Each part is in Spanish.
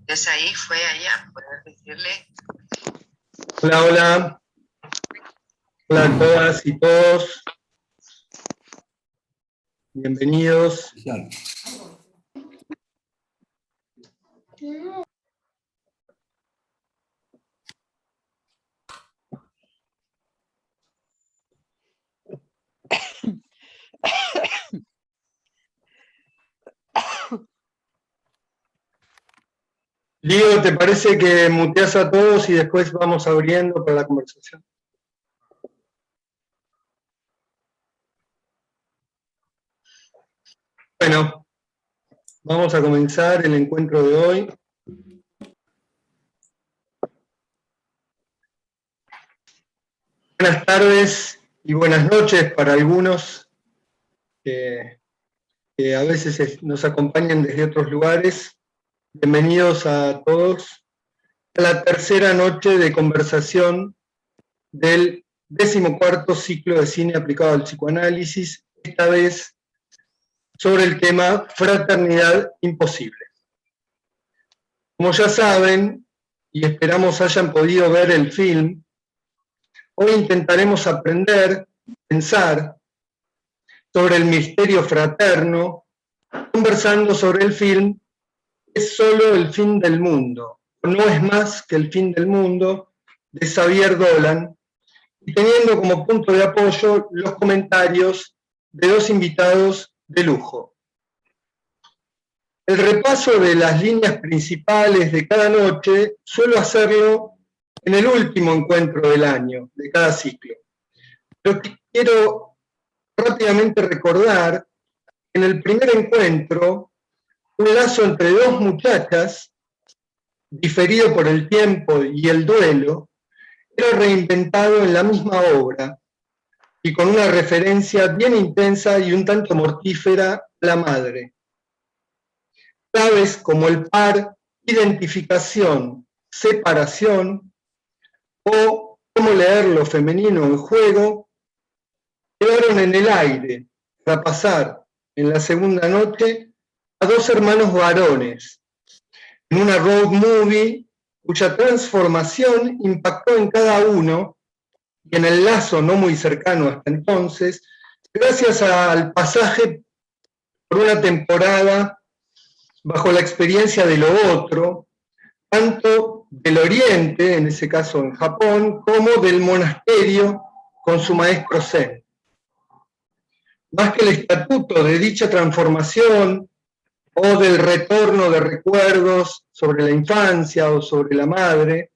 Entonces ahí fue allá, poder decirle. Hola, hola. Hola a todas y todos. Bienvenidos. Lío, ¿te parece que muteas a todos y después vamos abriendo para la conversación? Bueno, vamos a comenzar el encuentro de hoy. Buenas tardes y buenas noches para algunos que a veces nos acompañan desde otros lugares. Bienvenidos a todos a la tercera noche de conversación del 14º ciclo de cine aplicado al psicoanálisis, esta vez sobre el tema Fraternidad Imposible. Como ya saben, y esperamos hayan podido ver el film, hoy intentaremos aprender, pensar sobre el misterio fraterno, conversando sobre el film Es solo el fin del mundo, o no es más que el fin del mundo, de Xavier Dolan, y teniendo como punto de apoyo los comentarios de dos invitados de lujo. El repaso de las líneas principales de cada noche suelo hacerlo en el último encuentro del año, de cada ciclo. Pero quiero rápidamente recordar que en el primer encuentro, un lazo entre dos muchachas, diferido por el tiempo y el duelo, era reinventado en la misma obra, y con una referencia bien intensa y un tanto mortífera a la madre. Claves como el par, identificación, separación, o cómo leer lo femenino en juego, quedaron en el aire para pasar en la segunda noche a dos hermanos varones, en una road movie cuya transformación impactó en cada uno y en el lazo no muy cercano hasta entonces, gracias al pasaje por una temporada bajo la experiencia de lo otro, tanto del Oriente, en ese caso en Japón, como del monasterio con su maestro Zen. Más que el estatuto de dicha transformación o del retorno de recuerdos sobre la infancia o sobre la madre,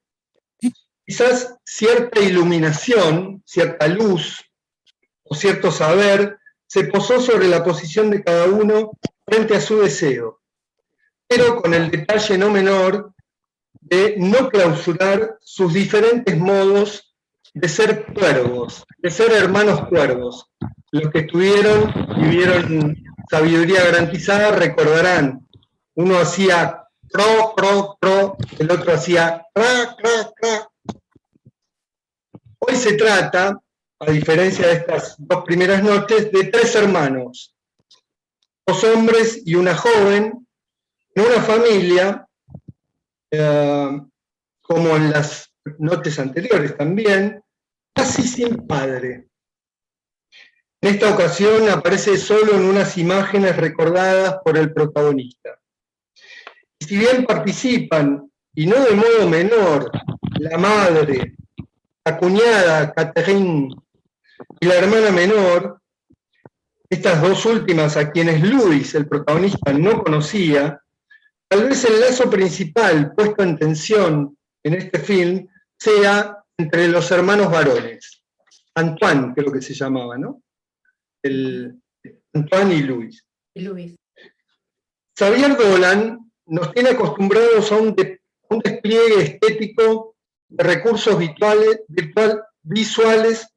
quizás cierta iluminación, cierta luz o cierto saber se posó sobre la posición de cada uno frente a su deseo, pero con el detalle no menor de no clausurar sus diferentes modos de ser cuervos, de ser hermanos cuervos. Los que estuvieron y vieron Sabiduría Garantizada recordarán, uno hacía cro, cro, cro, el otro hacía cra, cra, cra. Hoy se trata, a diferencia de estas dos primeras noches, de tres hermanos, dos hombres y una joven, en una familia, como en las noches anteriores también, casi sin padre. En esta ocasión aparece solo en unas imágenes recordadas por el protagonista. Y si bien participan, y no de modo menor, la madre, la cuñada Catherine y la hermana menor, estas dos últimas a quienes Luis, el protagonista, no conocía, tal vez el lazo principal puesto en tensión en este film sea entre los hermanos varones. Antoine, creo que se llamaba, ¿no? Antoine y Luis. Xavier Dolan nos tiene acostumbrados a un despliegue estético de recursos visuales,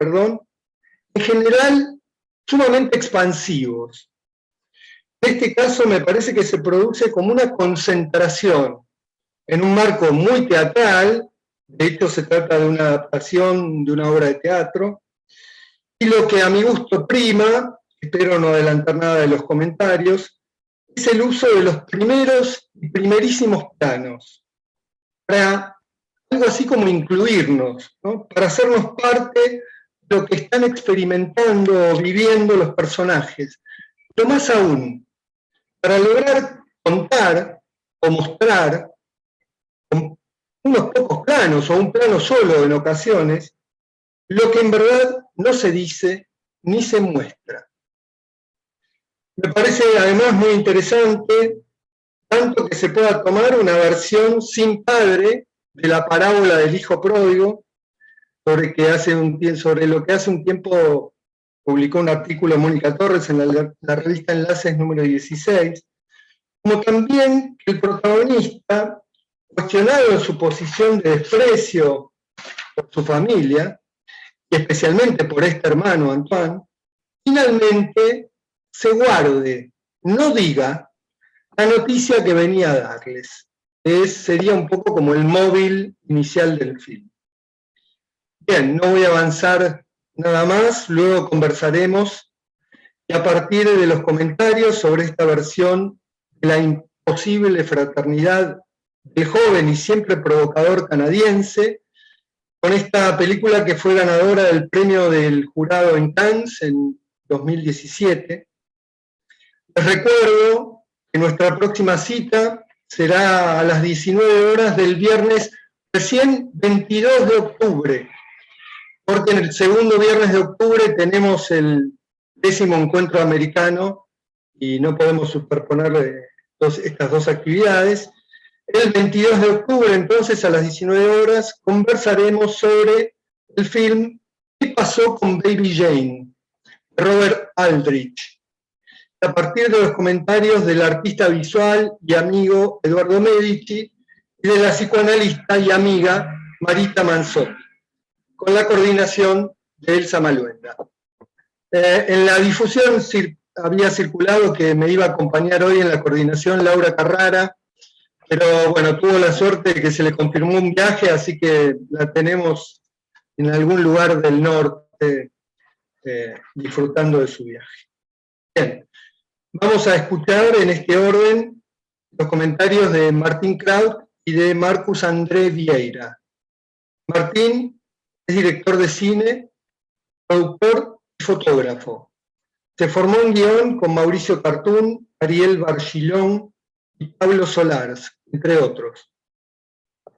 en general sumamente expansivos. En este caso me parece que se produce como una concentración en un marco muy teatral, de hecho se trata de una adaptación de una obra de teatro, y lo que a mi gusto prima, espero no adelantar nada de los comentarios, es el uso de los primeros y primerísimos planos, para algo así como incluirnos, ¿no? Para hacernos parte de lo que están experimentando o viviendo los personajes. Pero más aún, para lograr contar o mostrar con unos pocos planos o un plano solo en ocasiones, lo que en verdad no se dice ni se muestra. Me parece además muy interesante tanto que se pueda tomar una versión sin padre de la parábola del hijo pródigo, sobre lo que hace un tiempo publicó un artículo Mónica Torres en la revista Enlaces número 16, como también que el protagonista, cuestionado en su posición de desprecio por su familia, y especialmente por este hermano Antoine, finalmente se guarde, no diga, la noticia que venía a darles. Sería un poco como el móvil inicial del film. Bien, no voy a avanzar nada más, luego conversaremos y a partir de los comentarios sobre esta versión de la imposible fraternidad del joven y siempre provocador canadiense, con esta película que fue ganadora del premio del jurado en Cannes en 2017. Les recuerdo que nuestra próxima cita será a las 19 horas del viernes recién 22 de octubre, porque en el segundo viernes de octubre tenemos el 10º encuentro americano y no podemos superponer estas dos actividades. El 22 de octubre, entonces, a las 19 horas, conversaremos sobre el film ¿Qué pasó con Baby Jane?, de Robert Aldrich, a partir de los comentarios del artista visual y amigo Eduardo Medici y de la psicoanalista y amiga Marita Manzotti, con la coordinación de Elsa Maluenda. En la difusión había circulado que me iba a acompañar hoy en la coordinación Laura Carrara, pero bueno, tuvo la suerte de que se le confirmó un viaje, así que la tenemos en algún lugar del norte disfrutando de su viaje. Bien, vamos a escuchar en este orden los comentarios de Martín Kraut y de Marcus André Vieira. Martín es director de cine, productor y fotógrafo. Se formó en guión con Mauricio Cartún, Ariel Bargillón y Pablo Solars, entre otros.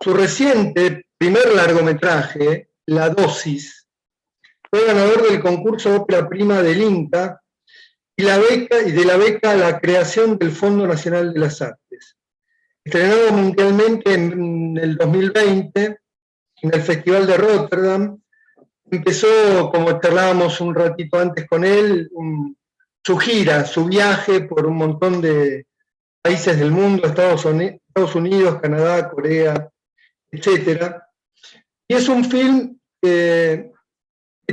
Su reciente primer largometraje, La Dosis, fue ganador del concurso Ópera Prima del INTA y de la beca a la creación del Fondo Nacional de las Artes. Estrenado mundialmente en el 2020 en el Festival de Rotterdam, empezó, como charlábamos un ratito antes con él, su gira, su viaje por un montón de países del mundo, Estados Unidos, Canadá, Corea, etc. Y es un film que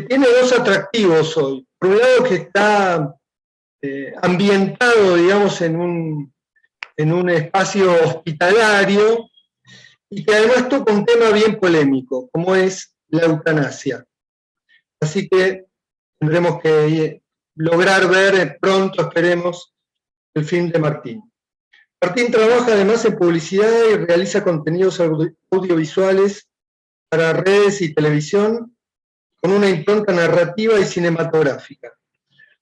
tiene dos atractivos hoy. Por un lado, que está ambientado, digamos, en un espacio hospitalario, y que además toca un tema bien polémico, como es la eutanasia. Así que tendremos que lograr ver pronto, esperemos, el film de Martín. Martín trabaja además en publicidad y realiza contenidos audiovisuales para redes y televisión con una impronta narrativa y cinematográfica.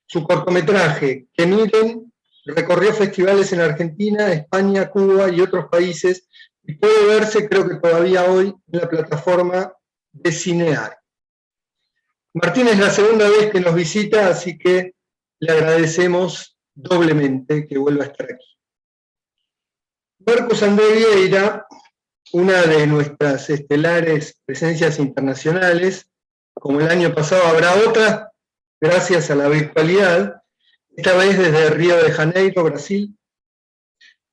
Su cortometraje, Que miren, recorrió festivales en Argentina, España, Cuba y otros países y puede verse, creo que todavía hoy, en la plataforma de Cinear. Martín es la segunda vez que nos visita, así que le agradecemos doblemente que vuelva a estar aquí. Marcus André Vieira, una de nuestras estelares presencias internacionales, como el año pasado habrá otras, gracias a la virtualidad, esta vez desde Río de Janeiro, Brasil,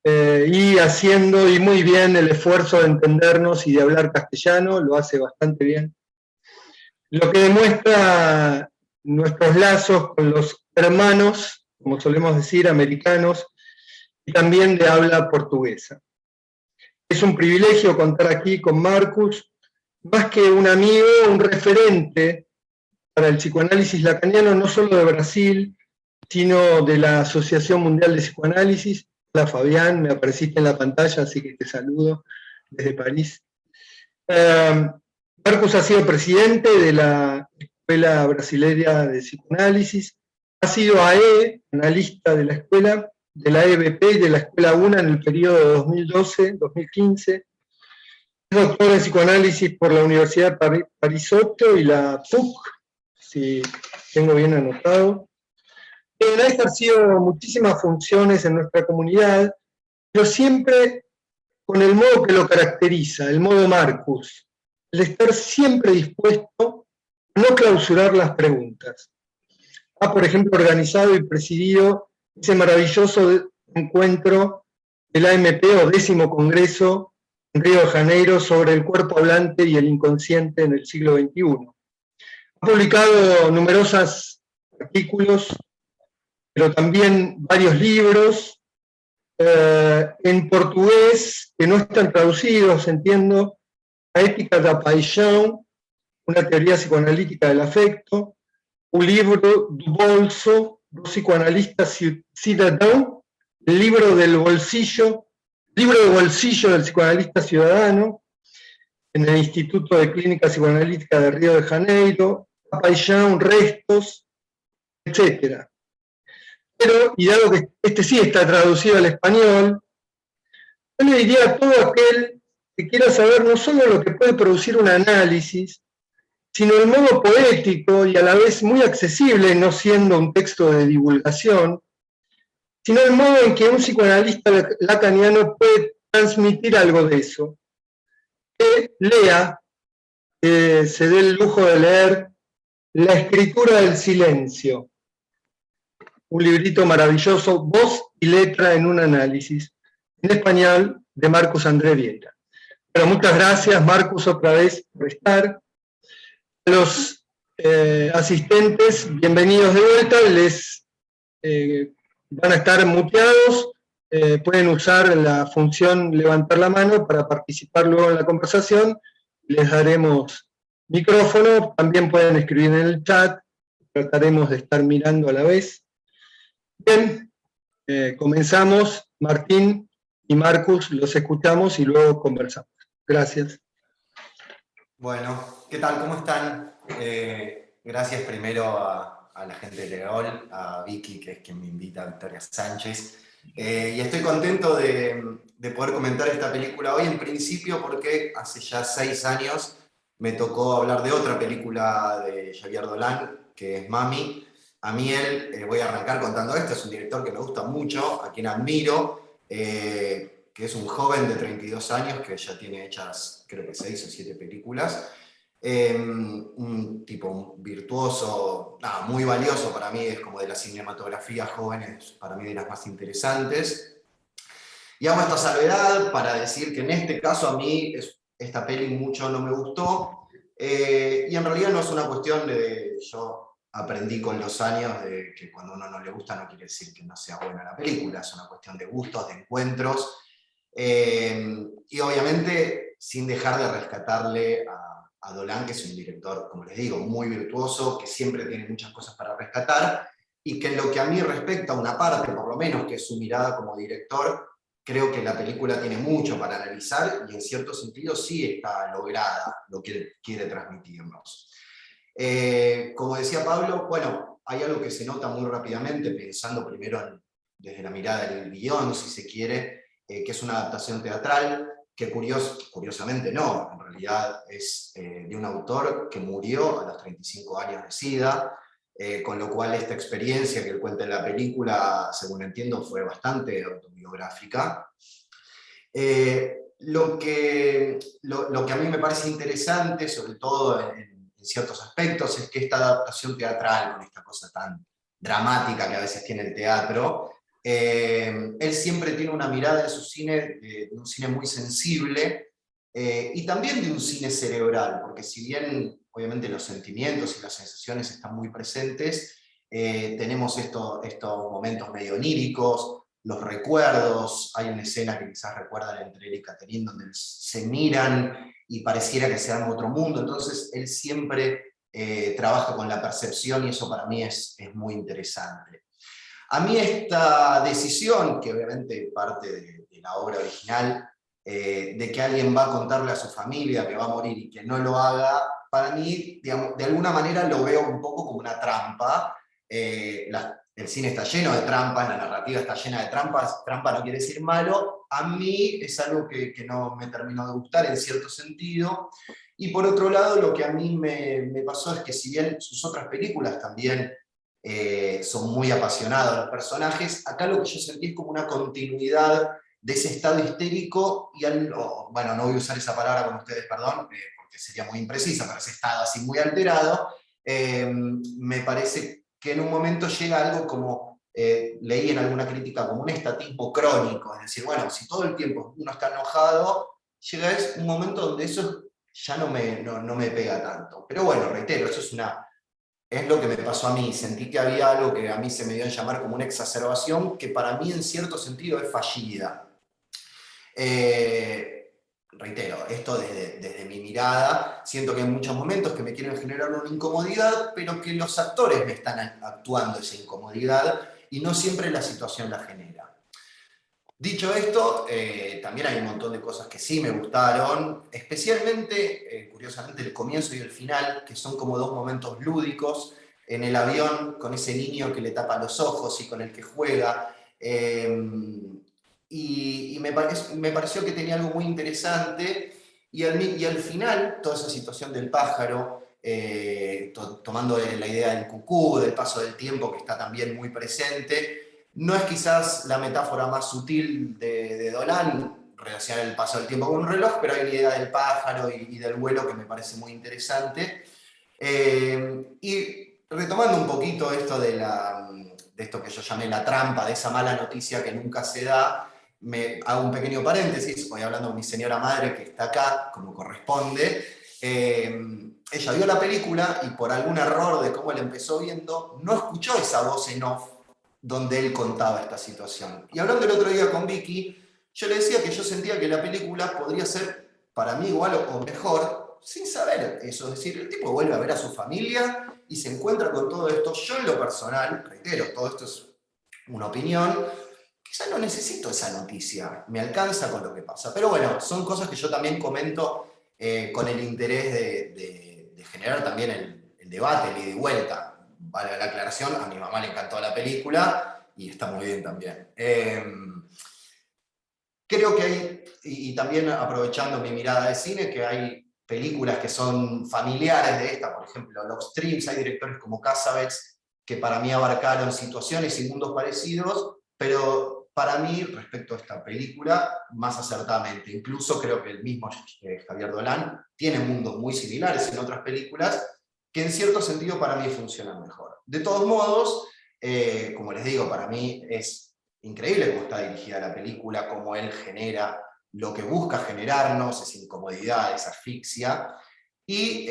y haciendo y muy bien el esfuerzo de entendernos y de hablar castellano, lo hace bastante bien. Lo que demuestra nuestros lazos con los hermanos, como solemos decir, americanos, y también de habla portuguesa. Es un privilegio contar aquí con Marcus, más que un amigo, un referente para el psicoanálisis lacaniano, no solo de Brasil, sino de la Asociación Mundial de Psicoanálisis. Hola Fabián, me apareciste en la pantalla, así que te saludo desde París. Marcus ha sido presidente de la Escuela Brasileña de Psicoanálisis, ha sido AE, analista de la escuela, de la EBP y de la Escuela UNA en el periodo 2012-2015, es doctor en psicoanálisis por la Universidad de Parisotto y la PUC, si tengo bien anotado. Ha ejercido muchísimas funciones en nuestra comunidad, pero siempre con el modo que lo caracteriza, el modo Marcus, el estar siempre dispuesto a no clausurar las preguntas. Ha, por ejemplo, organizado y presidido ese maravilloso encuentro del AMP o 10º Congreso en Río de Janeiro sobre el cuerpo hablante y el inconsciente en el siglo XXI. Ha publicado numerosos artículos, pero también varios libros, en portugués, que no están traducidos, entiendo, La ética da paixão, una teoría psicoanalítica del afecto, un libro do bolso, do psicoanalista cidadão, el libro del bolsillo, libro de bolsillo del psicoanalista ciudadano, en el Instituto de Clínica Psicoanalítica de Río de Janeiro, A paixão, Restos, etc. Pero, y dado que este sí está traducido al español, yo le diría a todo aquel que quiera saber no solo lo que puede producir un análisis, sino el modo poético y a la vez muy accesible, no siendo un texto de divulgación, sino el modo en que un psicoanalista lacaniano puede transmitir algo de eso. Que lea, que se dé el lujo de leer La escritura del silencio, un librito maravilloso, voz y letra en un análisis, en español, de Marcus André Vieira. Bueno, muchas gracias, Marcus, otra vez por estar. A los asistentes, bienvenidos de vuelta, les van a estar muteados, pueden usar la función levantar la mano para participar luego en la conversación, les daremos micrófono, también pueden escribir en el chat, trataremos de estar mirando a la vez. Bien, comenzamos. Martín y Marcus, los escuchamos y luego conversamos. Gracias. Bueno, ¿qué tal? ¿Cómo están? Gracias primero a la gente de Leol, a Vicky, que es quien me invita, a Victoria Sánchez. Y estoy contento de poder comentar esta película hoy, en principio porque hace ya 6 años me tocó hablar de otra película de Xavier Dolan, que es Mami. A mí voy a arrancar contando esto, es un director que me gusta mucho, a quien admiro, que es un joven de 32 años que ya tiene hechas, creo que 6 o 7 películas. Un tipo virtuoso, muy valioso para mí, es como de la cinematografía joven, es para mí de las más interesantes. Y hago esta salvedad para decir que en este caso a mí esta peli mucho no me gustó, y en realidad no es una cuestión de yo aprendí con los años de que cuando a uno no le gusta no quiere decir que no sea buena la película, es una cuestión de gustos, de encuentros, y obviamente sin dejar de rescatarle a Dolan, que es un director, como les digo, muy virtuoso, que siempre tiene muchas cosas para rescatar, y que en lo que a mí respecta, una parte por lo menos, que es su mirada como director, creo que la película tiene mucho para analizar, y en cierto sentido sí está lograda lo que quiere transmitirnos. Como decía Pablo, bueno, hay algo que se nota muy rápidamente, pensando primero desde la mirada del guión, si se quiere, que es una adaptación teatral, que curiosamente no, en realidad es de un autor que murió a los 35 años de SIDA, con lo cual esta experiencia que él cuenta en la película, según entiendo, fue bastante autobiográfica. Lo que a mí me parece interesante, sobre todo en ciertos aspectos, es que esta adaptación teatral, con esta cosa tan dramática que a veces tiene el teatro, él siempre tiene una mirada de su cine, de un cine muy sensible, y también de un cine cerebral, porque si bien obviamente los sentimientos y las sensaciones están muy presentes, tenemos estos momentos medio oníricos, los recuerdos, hay una escena que quizás recuerdan entre él y Catherine, donde se miran y pareciera que sean otro mundo, entonces él siempre trabaja con la percepción y eso para mí es muy interesante. A mí esta decisión, que obviamente parte de la obra original, de que alguien va a contarle a su familia que va a morir y que no lo haga, para mí, digamos, de alguna manera lo veo un poco como una trampa. El cine está lleno de trampas, la narrativa está llena de trampas, trampa no quiere decir malo, a mí es algo que no me terminó de gustar en cierto sentido, y por otro lado lo que a mí me pasó es que si bien sus otras películas también son muy apasionados los personajes, acá lo que yo sentí es como una continuidad de ese estado histérico, y bueno, no voy a usar esa palabra con ustedes, perdón, porque sería muy imprecisa, pero ese estado así muy alterado, me parece que en un momento llega algo como, leí en alguna crítica, como un estatismo crónico, es decir, bueno, si todo el tiempo uno está enojado, llega un momento donde eso ya no me pega tanto. Pero bueno, reitero, eso es lo que me pasó a mí, sentí que había algo que a mí se me dio a llamar como una exacerbación, que para mí en cierto sentido es fallida. Reitero, esto desde mi mirada, siento que hay muchos momentos que me quieren generar una incomodidad, pero que los actores me están actuando esa incomodidad y no siempre la situación la genera. Dicho esto, también hay un montón de cosas que sí me gustaron, especialmente, curiosamente, el comienzo y el final, que son como dos momentos lúdicos, en el avión, con ese niño que le tapa los ojos y con el que juega. Y me pareció que tenía algo muy interesante, y al final, toda esa situación del pájaro, tomando la idea del cucú, del paso del tiempo, que está también muy presente, no es quizás la metáfora más sutil de Dolan, relacionar el paso del tiempo con un reloj, pero hay una idea del pájaro y del vuelo que me parece muy interesante. Y retomando un poquito esto de esto que yo llamé la trampa, de esa mala noticia que nunca se da, me hago un pequeño paréntesis, voy hablando con mi señora madre que está acá, como corresponde. Ella vio la película y por algún error de cómo la empezó viendo, no escuchó esa voz en off donde él contaba esta situación. Y hablando el otro día con Vicky, yo le decía que yo sentía que la película podría ser para mí igual o mejor, sin saber eso. Es decir, el tipo vuelve a ver a su familia y se encuentra con todo esto. Yo en lo personal, reitero, todo esto es una opinión, quizás no necesito esa noticia, me alcanza con lo que pasa. Pero bueno, son cosas que yo también comento con el interés de generar también el debate, el ida y vuelta. Vale la aclaración, a mi mamá le encantó la película y está muy bien también. Creo que hay, y también aprovechando mi mirada de cine, que hay películas que son familiares de esta, por ejemplo, Los Streams, hay directores como Cassavetes que para mí abarcaron situaciones y mundos parecidos, pero para mí, respecto a esta película, más acertadamente. Incluso creo que el mismo Javier Dolan tiene mundos muy similares en otras películas, que en cierto sentido para mí funcionan mejor. De todos modos, como les digo, para mí es increíble cómo está dirigida la película, cómo él genera lo que busca generarnos, esa incomodidad, esa asfixia, y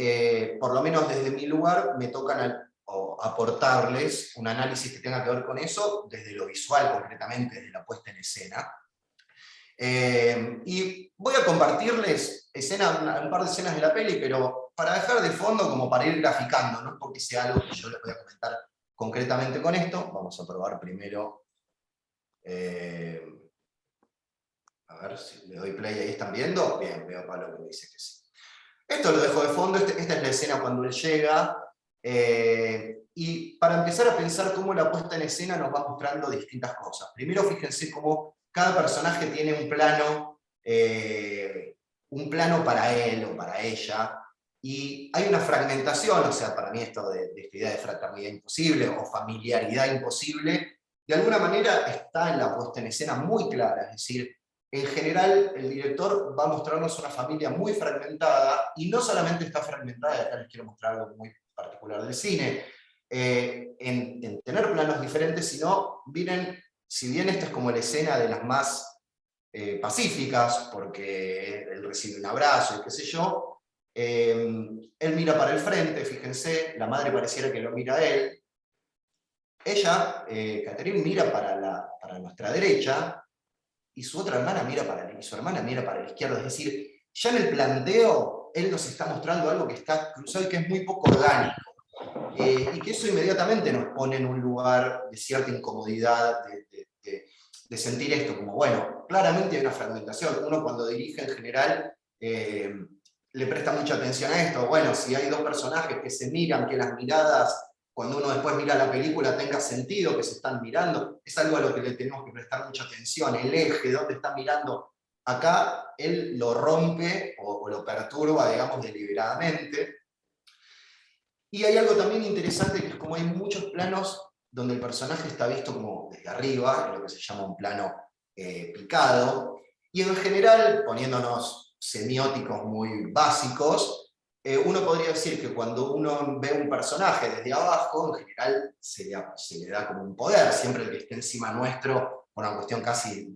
por lo menos desde mi lugar me tocan aportarles un análisis que tenga que ver con eso, desde lo visual concretamente, desde la puesta en escena. Y voy a compartirles un par de escenas de la peli, pero para dejar de fondo, como para ir graficando, no porque sea algo que yo les voy a comentar concretamente con esto. Vamos a probar primero. A ver si le doy play, ahí están viendo. Bien, veo a Pablo que me dice que sí. Esto lo dejo de fondo, esta es la escena cuando él llega. Y para empezar a pensar cómo la puesta en escena nos va mostrando distintas cosas. Primero, fíjense cómo cada personaje tiene un plano para él o para ella. Y hay una fragmentación, o sea, para mí esto de esta idea de fraternidad imposible o familiaridad imposible, de alguna manera está en la puesta en escena muy clara. Es decir, en general el director va a mostrarnos una familia muy fragmentada, y no solamente está fragmentada, y acá les quiero mostrar algo muy particular del cine, en tener planos diferentes, sino, miren, si bien esta es como la escena de las más pacíficas, porque él recibe un abrazo y qué sé yo, él mira para el frente, fíjense, la madre pareciera que lo mira a él. Ella, Catherine, mira para nuestra derecha, y su otra hermana su hermana mira para la izquierda. Es decir, ya en el planteo, él nos está mostrando algo que está cruzado y que es muy poco orgánico. Y que eso inmediatamente nos pone en un lugar de cierta incomodidad, de sentir esto, como bueno, claramente hay una fragmentación. Uno cuando dirige en general le presta mucha atención a esto. Bueno, si hay dos personajes que se miran, que las miradas, cuando uno después mira la película, tenga sentido, que se están mirando, es algo a lo que le tenemos que prestar mucha atención. El eje, dónde está mirando. Acá él lo rompe o lo perturba, digamos, deliberadamente. Y hay algo también interesante, que es como hay muchos planos donde el personaje está visto como desde arriba, en lo que se llama un plano picado, y en general, poniéndonos semióticos muy básicos, uno podría decir que cuando uno ve un personaje desde abajo, en general se le da como un poder, siempre el que esté encima nuestro, por una cuestión casi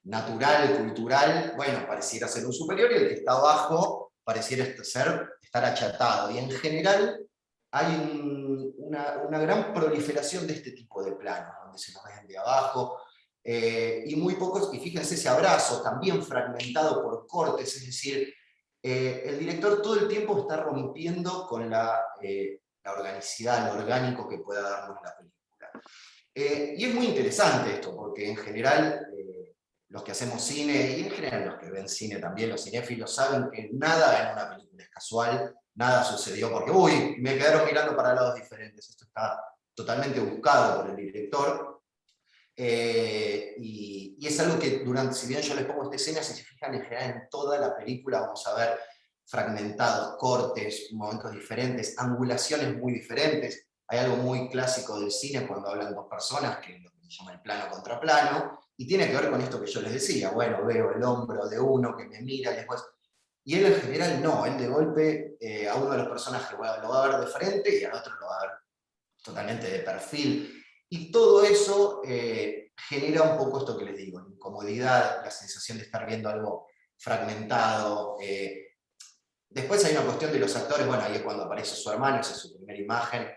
natural, cultural, bueno, pareciera ser un superior, y el que está abajo pareciera estar achatado, y en general hay una gran proliferación de este tipo de planos, donde se nos ven de abajo, y muy pocos, y fíjense ese abrazo también fragmentado por cortes, es decir, el director todo el tiempo está rompiendo con la organicidad, lo orgánico que pueda darnos la película. Y es muy interesante esto, porque en general los que hacemos cine, y en general los que ven cine también, los cinéfilos, saben que nada en una película es casual, nada sucedió porque, uy, me quedaron mirando para lados diferentes. Esto está totalmente buscado por el director. Y es algo que si bien yo les pongo esta escena, si se fijan en general en toda la película vamos a ver fragmentados, cortes, momentos diferentes, angulaciones muy diferentes. Hay algo muy clásico del cine cuando hablan dos personas, que es lo que se llama el plano contra plano, y tiene que ver con esto que yo les decía, bueno, veo el hombro de uno que me mira y después... Y él en general no, él de golpe a uno de los personajes lo va a ver de frente y al otro lo va a ver totalmente de perfil. Y todo eso genera un poco esto que les digo, incomodidad, la sensación de estar viendo algo fragmentado. Después hay una cuestión de los actores, bueno, ahí es cuando aparece su hermano, esa es su primera imagen.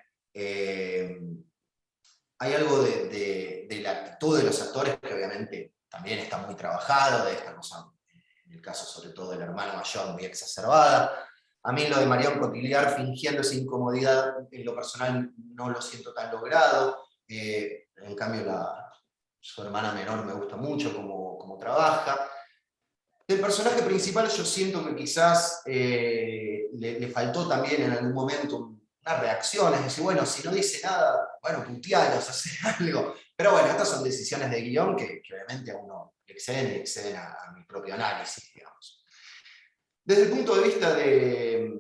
Hay algo de la actitud de los actores que obviamente también está muy trabajado, de esta cosa, en el caso sobre todo del hermano mayor, muy exacerbada. A mí lo de Marion Cotillard fingiendo esa incomodidad, en lo personal no lo siento tan logrado. En cambio, su hermana menor me gusta mucho cómo trabaja. Del personaje principal yo siento que quizás le faltó también en algún momento una reacción, es decir, bueno, si no dice nada, bueno, putealos, hacer algo. Pero bueno, estas son decisiones de guión que obviamente a uno le exceden a mi propio análisis, digamos. Desde el punto de vista de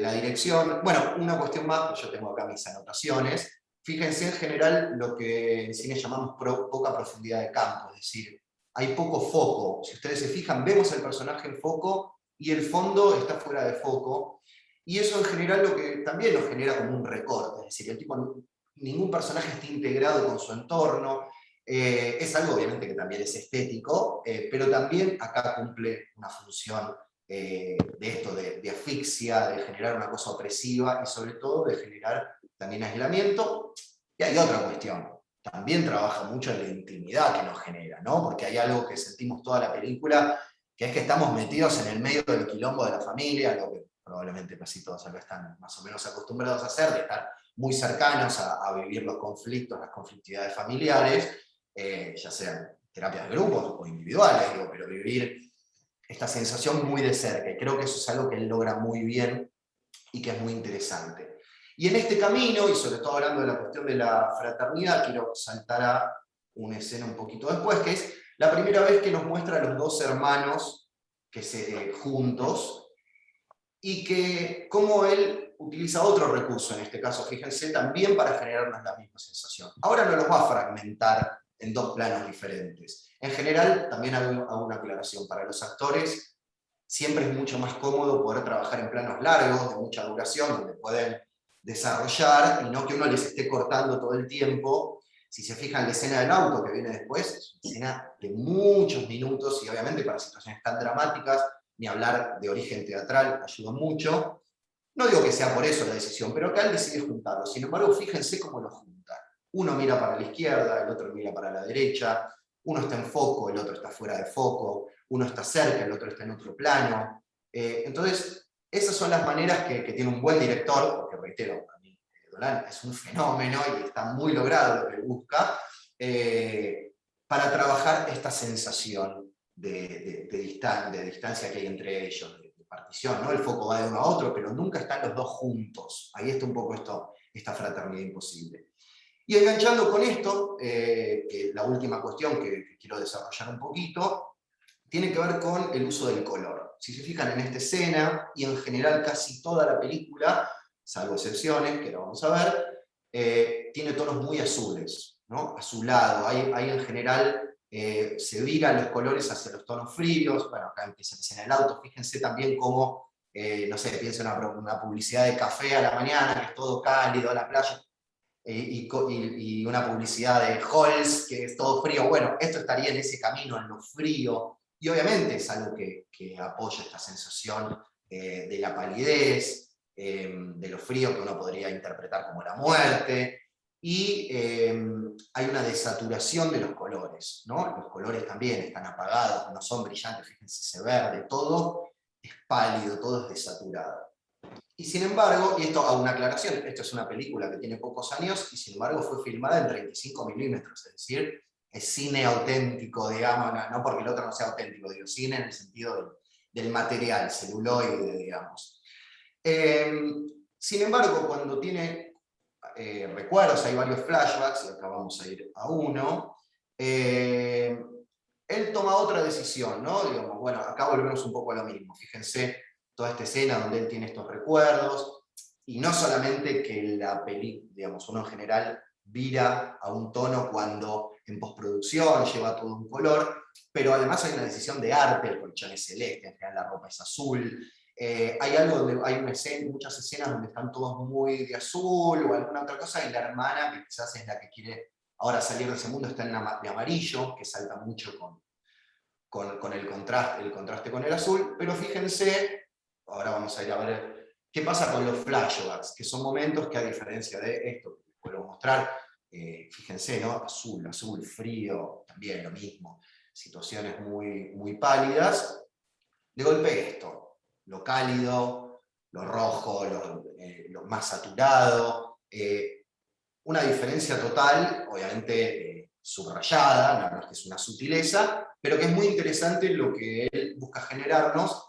la dirección, bueno, una cuestión más, pues yo tengo acá mis anotaciones. Fíjense en general lo que en cine llamamos poca profundidad de campo, es decir, hay poco foco. Si ustedes se fijan, vemos el personaje en foco y el fondo está fuera de foco. Y eso en general lo que también nos genera como un recorte, es decir, ningún personaje está integrado con su entorno. Es algo obviamente que también es estético, pero también acá cumple una función de esto, de asfixia, de generar una cosa opresiva y sobre todo de generar también aislamiento. Y hay otra cuestión, también trabaja mucho en la intimidad que nos genera, ¿no? Porque hay algo que sentimos toda la película, que es que estamos metidos en el medio del quilombo de la familia, lo que probablemente casi todos acá están más o menos acostumbrados a hacer, de estar muy cercanos a vivir los conflictos, las conflictividades familiares, ya sean terapias de grupos o individuales, digo, pero vivir esta sensación muy de cerca, y creo que eso es algo que él logra muy bien y que es muy interesante. Y en este camino, y sobre todo hablando de la cuestión de la fraternidad, quiero saltar a una escena un poquito después, que es la primera vez que nos muestra a los dos hermanos que juntos, y que cómo él utiliza otro recurso, en este caso, fíjense, también para generarnos la misma sensación. Ahora no los va a fragmentar en dos planos diferentes. En general, también hago una aclaración, para los actores siempre es mucho más cómodo poder trabajar en planos largos, de mucha duración, donde pueden desarrollar, y no que uno les esté cortando todo el tiempo. Si se fijan, la escena del auto que viene después, es una escena de muchos minutos, y obviamente para situaciones tan dramáticas, ni hablar de origen teatral, ayuda mucho. No digo que sea por eso la decisión, pero acá él decide juntarlo. Sin embargo, fíjense cómo lo junta. Uno mira para la izquierda, el otro mira para la derecha, uno está en foco, el otro está fuera de foco, uno está cerca, el otro está en otro plano. Entonces, esas son las maneras que tiene un buen director, porque reitero, para mí Dolan es un fenómeno y está muy logrado lo que busca, para trabajar esta sensación de distancia que hay entre ellos, de partición, ¿no? El foco va de uno a otro, pero nunca están los dos juntos. Ahí está un poco esta fraternidad imposible. Y enganchando con esto, que la última cuestión que quiero desarrollar un poquito, tiene que ver con el uso del color. Si se fijan en esta escena, y en general casi toda la película, salvo excepciones, que lo vamos a ver, tiene tonos muy azules, ¿no? Azulado. Hay en general, se viran los colores hacia los tonos fríos. Bueno, acá empieza la escena del auto. Fíjense también cómo, no sé, piensen en una publicidad de café a la mañana, que es todo cálido, a la playa, y una publicidad de Halls, que es todo frío. Bueno, esto estaría en ese camino, en lo frío, y obviamente es algo que apoya esta sensación de la palidez, de lo frío, que uno podría interpretar como la muerte, y hay una desaturación de los colores, ¿no? Los colores también están apagados, no son brillantes, fíjense ese verde, todo es pálido, todo es desaturado. Y sin embargo, y esto hago una aclaración, esto es una película que tiene pocos años, y sin embargo fue filmada en 35 milímetros, es decir, es cine auténtico, digamos, no porque el otro no sea auténtico, digo cine en el sentido del material, celuloide, digamos. Sin embargo, cuando tiene recuerdos, hay varios flashbacks, y acá vamos a ir a uno, él toma otra decisión, ¿no? Digamos, bueno, acá volvemos un poco a lo mismo, fíjense toda esta escena donde él tiene estos recuerdos, y no solamente que la película, digamos, uno en general vira a un tono cuando en postproducción lleva todo un color, pero además hay una decisión de arte, el colchón es celeste, en general la ropa es azul, hay algo donde hay muchas escenas donde están todos muy de azul o alguna otra cosa, y la hermana, que quizás es la que quiere ahora salir de ese mundo, está en de amarillo, que salta mucho con el contraste con el azul, pero fíjense, ahora vamos a ir a ver qué pasa con los flashbacks, que son momentos que, a diferencia de esto que les puedo mostrar, fíjense, ¿no? Azul, frío, también lo mismo, situaciones muy, muy pálidas. De golpe esto, lo cálido, lo rojo, lo más saturado, una diferencia total, obviamente subrayada, no es que es una sutileza, pero que es muy interesante lo que él busca generarnos.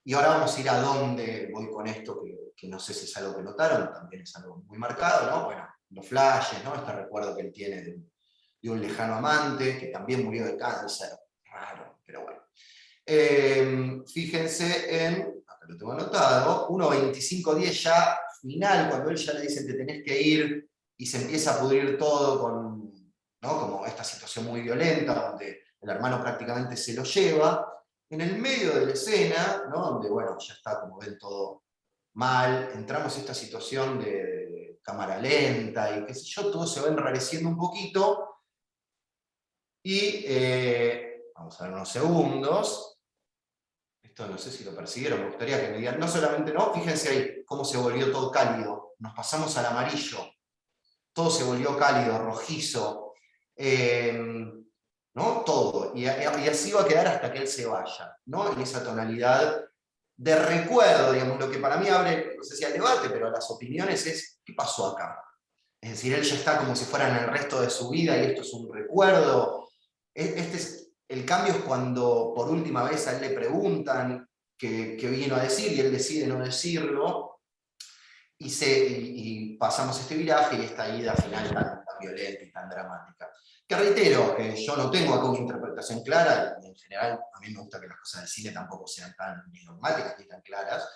Y ahora vamos a ir a dónde voy con esto, que no sé si es algo que notaron, también es algo muy marcado, ¿no? Bueno, los flashes, ¿no? Este recuerdo que él tiene de un lejano amante, que también murió de cáncer, raro, pero bueno. Fíjense en, acá lo tengo anotado, 1:25:10 ya final, cuando él ya le dice te tenés que ir, y se empieza a pudrir todo con, ¿no? Como esta situación muy violenta, donde el hermano prácticamente se lo lleva. En el medio de la escena, ¿no? Donde, bueno, ya está, como ven, todo mal, entramos en esta situación de cámara lenta y qué sé yo, todo se va enrareciendo un poquito, y vamos a ver unos segundos. Esto no sé si lo persiguieron, me gustaría que me digan, no solamente, no, fíjense ahí cómo se volvió todo cálido, nos pasamos al amarillo, todo se volvió cálido, rojizo, ¿no? Todo, y así va a quedar hasta que él se vaya, ¿no? En esa tonalidad de recuerdo, digamos, lo que para mí abre, no sé si al debate, pero a las opiniones es, ¿qué pasó acá? Es decir, él ya está como si fuera en el resto de su vida y esto es un recuerdo. El cambio es cuando por última vez a él le preguntan qué vino a decir y él decide no decirlo, y pasamos este viraje y esta ida final tan violenta y tan dramática. Que reitero, yo no tengo acá una interpretación clara, y en general a mí me gusta que las cosas del cine tampoco sean tan ni dogmáticas ni tan claras,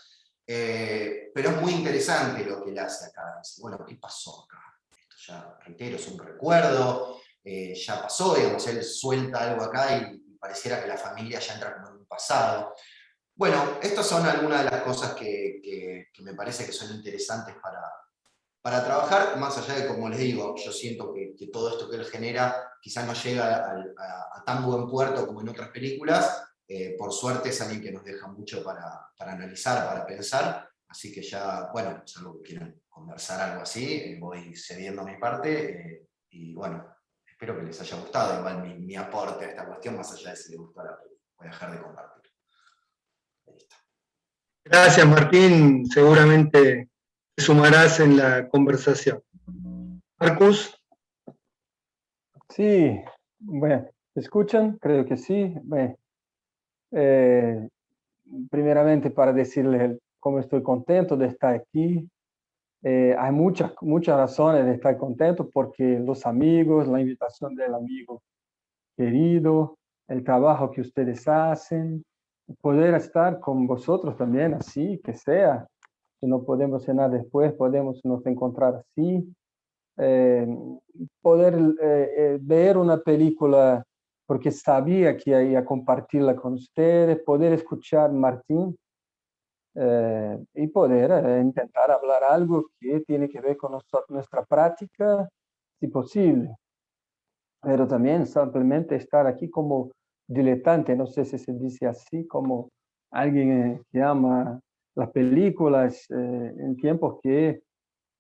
pero es muy interesante lo que él hace acá. Dice, bueno, ¿qué pasó acá? Esto ya, reitero, es un recuerdo, ya pasó, digamos, él suelta algo acá y pareciera que la familia ya entra como en un pasado. Bueno, estas son algunas de las cosas que me parece que son interesantes para trabajar, más allá de, como les digo, yo siento que todo esto que él genera quizás no llega a tan buen puerto como en otras películas. Por suerte es alguien que nos deja mucho para analizar, para pensar, así que ya, bueno, es algo que quieran conversar, algo así, voy cediendo mi parte, y bueno, espero que les haya gustado igual mi aporte a esta cuestión, más allá de si les gustó la película. Voy a dejar de compartir. Gracias, Martín. Seguramente te sumarás en la conversación. Marcus. Sí, bueno, ¿Me escuchan? Creo que sí. Bueno, eh, primeramente para decirles cómo estoy contento de estar aquí. Hay muchas razones de estar contento porque los amigos, la invitación del amigo querido, el trabajo que ustedes hacen, poder estar con vosotros también así, que sea. Si no podemos cenar después, podemos nos encontrar así. Eh, poder ver una película porque sabía que iba a compartirla con ustedes, poder escuchar Martín y poder intentar hablar algo que tiene que ver con nuestra práctica, si posible. Pero también simplemente estar aquí como diletante, no sé si se dice así, como alguien que ama las películas en tiempos que,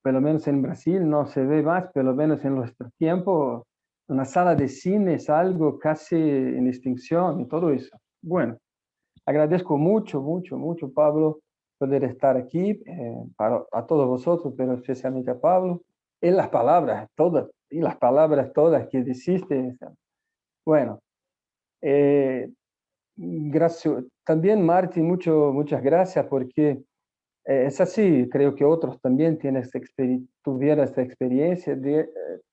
por lo menos en Brasil, no se ve más, por lo menos en nuestro tiempo, una sala de cine es algo casi en extinción y todo eso. Bueno, agradezco mucho, mucho, mucho, Pablo, poder estar aquí, para, a todos vosotros, pero especialmente a Pablo, en las palabras, todas, y las palabras todas que dijiste. Bueno, eh, gracias. También, Martín, muchas gracias porque es así, creo que otros también tuvieron esta experiencia,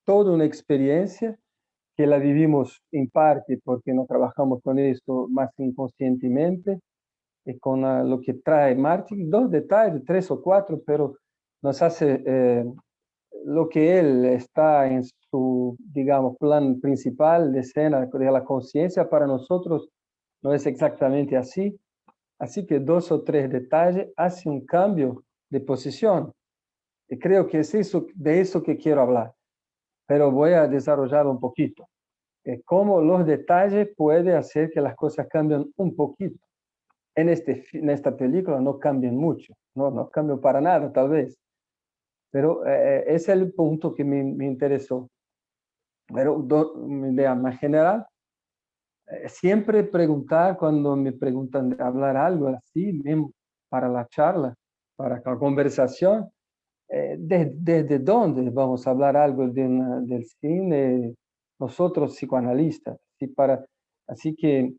toda una experiencia que la vivimos en parte porque no trabajamos con esto más inconscientemente, con lo que trae Martin, dos detalles, tres o cuatro, pero nos hace lo que él está en su, digamos, plan principal de escena de la conciencia para nosotros no es exactamente así. Así que dos o tres detalles hacen un cambio de posición. Y creo que es eso, de eso que quiero hablar, pero voy a desarrollarlo un poquito. Cómo los detalles pueden hacer que las cosas cambien un poquito. En esta película no cambian mucho, no cambian para nada tal vez, pero es el punto que me interesó. Pero una idea más general, siempre preguntar cuando me preguntan de hablar algo así, mismo para la charla, para la conversación, desde dónde vamos a hablar algo del cine, nosotros psicoanalistas, así que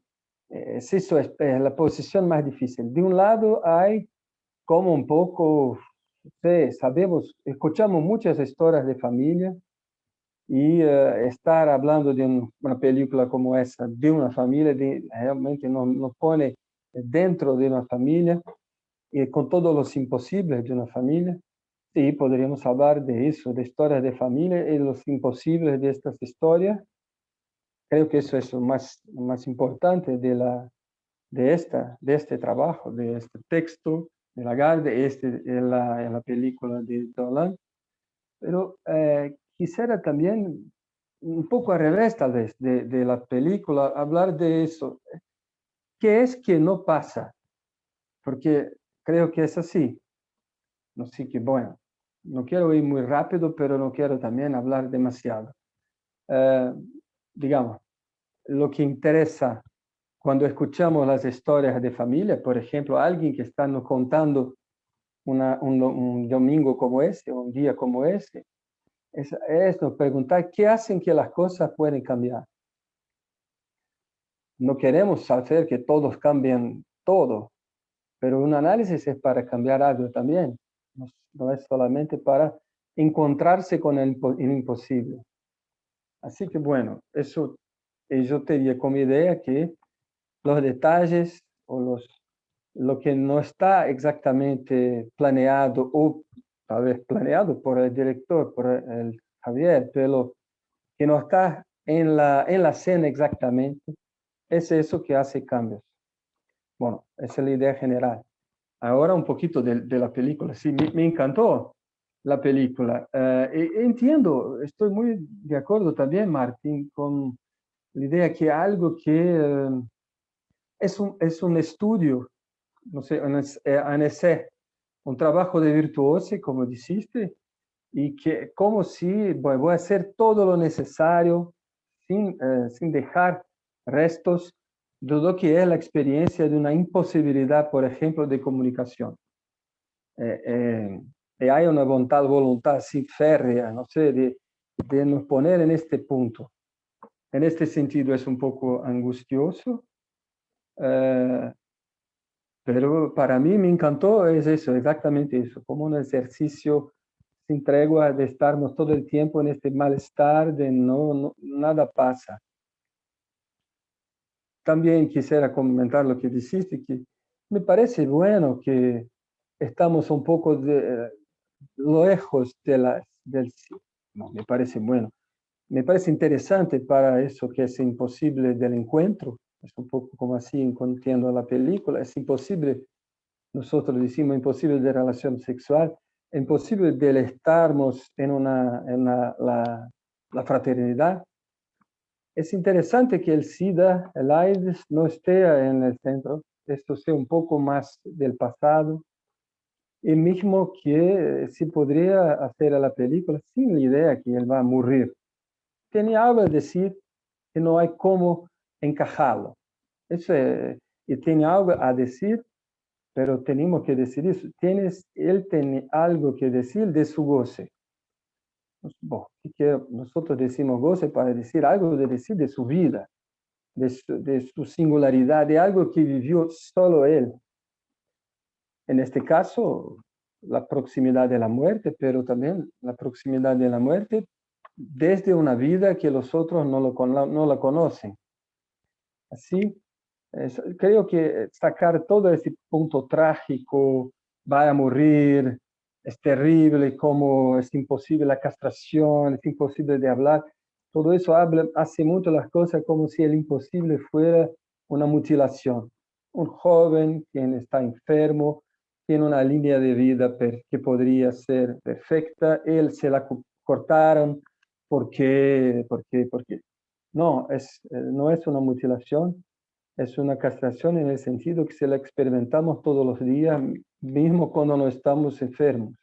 eso es la posición más difícil. De un lado hay como un poco, sí, sabemos, escuchamos muchas historias de familia y estar hablando de una película como esa, de una familia, realmente nos pone dentro de una familia y con todos los imposibles de una familia. Sí, podríamos hablar de eso, de historias de familia y los imposibles de estas historias. Creo que eso es lo más importante de este trabajo, de este texto de Lagarde, en la película de Dolan. Pero quisiera también, un poco al revés tal vez, de la película, hablar de eso. ¿Qué es que no pasa? Porque creo que es así. No sé qué, bueno, no quiero ir muy rápido, pero no quiero también hablar demasiado. Eh, digamos, lo que interesa cuando escuchamos las historias de familia, por ejemplo, alguien que está nos contando un domingo como ese, un día como ese, es nos preguntar qué hacen que las cosas pueden cambiar. No queremos saber que todos cambien todo, pero un análisis es para cambiar algo también. No es solamente para encontrarse con el imposible. Así que bueno, eso yo tenía como idea que los detalles o lo que no está exactamente planeado o tal vez planeado por el director, por el Javier, pero que no está en la escena exactamente, es eso que hace cambios. Bueno, esa es la idea general. Ahora un poquito de la película. Sí, me encantó la película. Entiendo, estoy muy de acuerdo también, Martín, con la idea que algo que es un estudio, no sé, en ese, un trabajo de virtuoso, como dijiste, y que como si voy a hacer todo lo necesario sin dejar restos de lo que es la experiencia de una imposibilidad, por ejemplo, de comunicación. Hay una voluntad así férrea, no sé, de nos poner en este punto. en este sentido es un poco angustioso, pero para mí me encantó, es eso, exactamente eso, como un ejercicio sin tregua de estarnos todo el tiempo en este malestar de nada pasa. También quisiera comentar lo que dijiste, que me parece bueno que estamos un poco lejos no, me parece bueno. Me parece interesante para eso que es imposible del encuentro. Es un poco como así, entiendo la película. Es imposible, nosotros decimos imposible de relación sexual, imposible de estarmos en la fraternidad. Es interesante que el SIDA, el AIDS, no esté en el centro. Esto sea un poco más del pasado. Y mismo que se podría hacer a la película sin la idea que él va a morir. Tenía algo a decir que no hay cómo encajarlo. Eso y tiene algo a decir, pero tenemos que decir eso. Él tiene algo que decir de su goce. Nosotros decimos goce para decir algo de decir de su vida, de su singularidad, de algo que vivió solo él. En este caso, la proximidad de la muerte, pero también la proximidad de la muerte desde una vida que los otros no la conocen. Así, creo que sacar todo ese punto trágico, va a morir, es terrible, como es imposible la castración, es imposible de hablar, todo eso hace mucho las cosas como si el imposible fuera una mutilación. Un joven quien está enfermo, tiene una línea de vida que podría ser perfecta, él se la cortaron, ¿por qué? No, no es una mutilación, es una castración en el sentido que se la experimentamos todos los días, mismo cuando no estamos enfermos.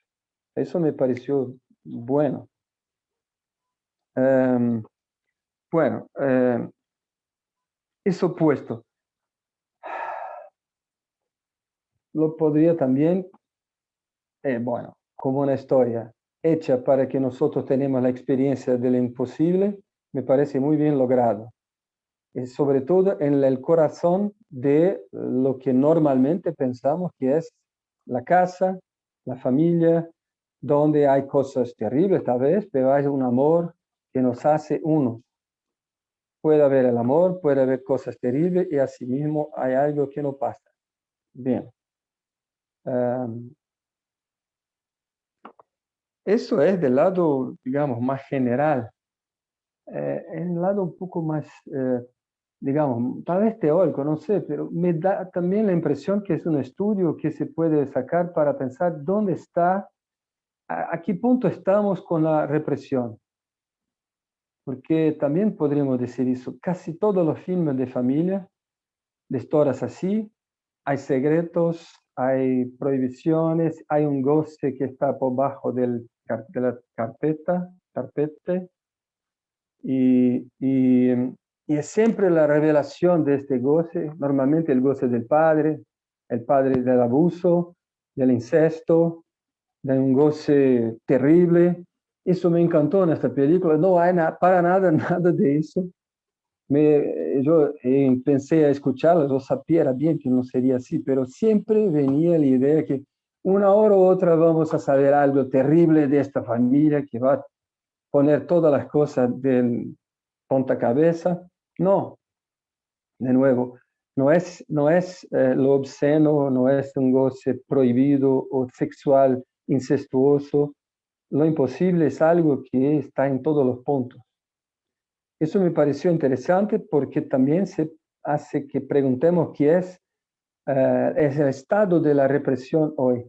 Eso me pareció bueno. Bueno, eso puesto. Lo podría también, bueno, como una historia hecha para que nosotros tenemos la experiencia del imposible, me parece muy bien logrado. Y sobre todo en el corazón de lo que normalmente pensamos que es la casa, la familia, donde hay cosas terribles tal vez, pero hay un amor que nos hace uno. Puede haber el amor, puede haber cosas terribles y asimismo hay algo que no pasa. Bien. Eso es del lado, digamos, más general. En el lado un poco más, digamos, tal vez teórico, no sé, pero me da también la impresión que es un estudio que se puede sacar para pensar dónde está, a qué punto estamos con la represión. Porque también podríamos decir eso, casi todos los filmes de familia, de historias así, hay secretos, hay prohibiciones, hay un goce que está por bajo de la carpeta, y es siempre la revelación de este goce, normalmente el goce del el padre del abuso, del incesto, de un goce terrible. Eso me encantó en esta película, no hay para nada, nada de eso. Yo pensé a escucharla, yo sabía bien que no sería así, pero siempre venía la idea que una hora u otra vamos a saber algo terrible de esta familia que va a poner todas las cosas del ponta cabeza. No, de nuevo, no es lo obsceno, no es un goce prohibido o sexual incestuoso. Lo imposible es algo que está en todos los puntos. Eso me pareció interesante porque también se hace que preguntemos qué es el estado de la represión hoy.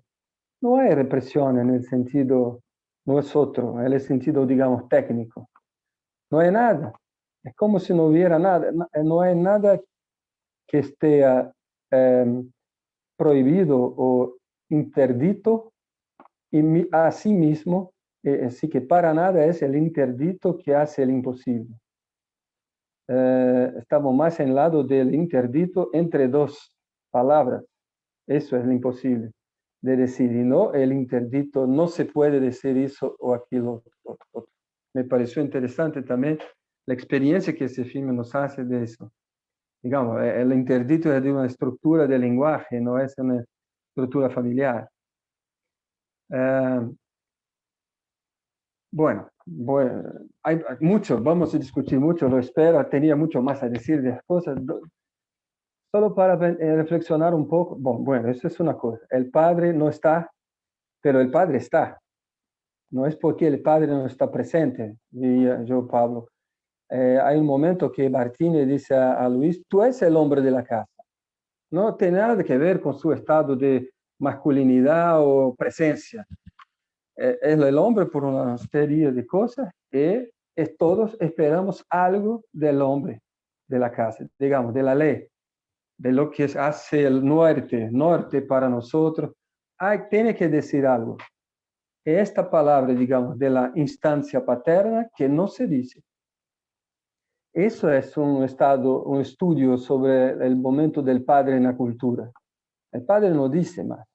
No hay represión en el sentido, no es otro, en el sentido, digamos, técnico. No hay nada. Es como si no hubiera nada. No hay nada que esté prohibido o interdito y así mismo, así que para nada es el interdito que hace el imposible. Estamos más en el lado del interdito entre dos palabras. Eso es lo imposible de decir. Y no, el interdito no se puede decir eso o aquello otro. Me pareció interesante también la experiencia que ese filme nos hace de eso. Digamos, el interdito es de una estructura de lenguaje, no es una estructura familiar. Bueno, hay mucho, vamos a discutir mucho, lo espero, tenía mucho más a decir de las cosas. Solo para reflexionar un poco, bueno, eso es una cosa. El padre no está, pero el padre está. No es porque el padre no está presente, diría yo, Pablo. Hay un momento que Martín le dice a Luis, tú eres el hombre de la casa. No tiene nada que ver con su estado de masculinidad o presencia. Es el hombre por una serie de cosas y todos esperamos algo del hombre de la casa, digamos, de la ley, de lo que hace el norte para nosotros. Tiene que decir algo. Esta palabra, digamos, de la instancia paterna que no se dice. Eso es un estudio sobre el momento del padre en la cultura. El padre no dice más.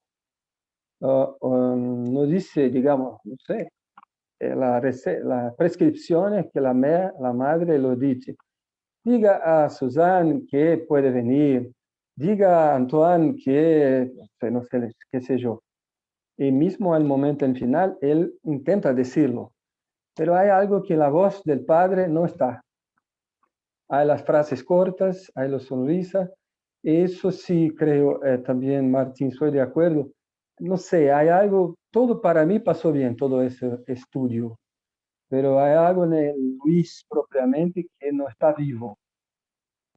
No dice, digamos, no sé, la prescripción es que la madre lo dice. Diga a Suzanne que puede venir. Diga a Antoine que, no sé, qué sé yo. Y mismo al momento en final, él intenta decirlo. Pero hay algo que la voz del padre no está. Hay las frases cortas, hay la sonrisa. Eso sí creo también, Martín, soy de acuerdo. No sé, hay algo, todo para mí pasó bien, todo ese estudio. Pero hay algo en el Luis propiamente que no está vivo.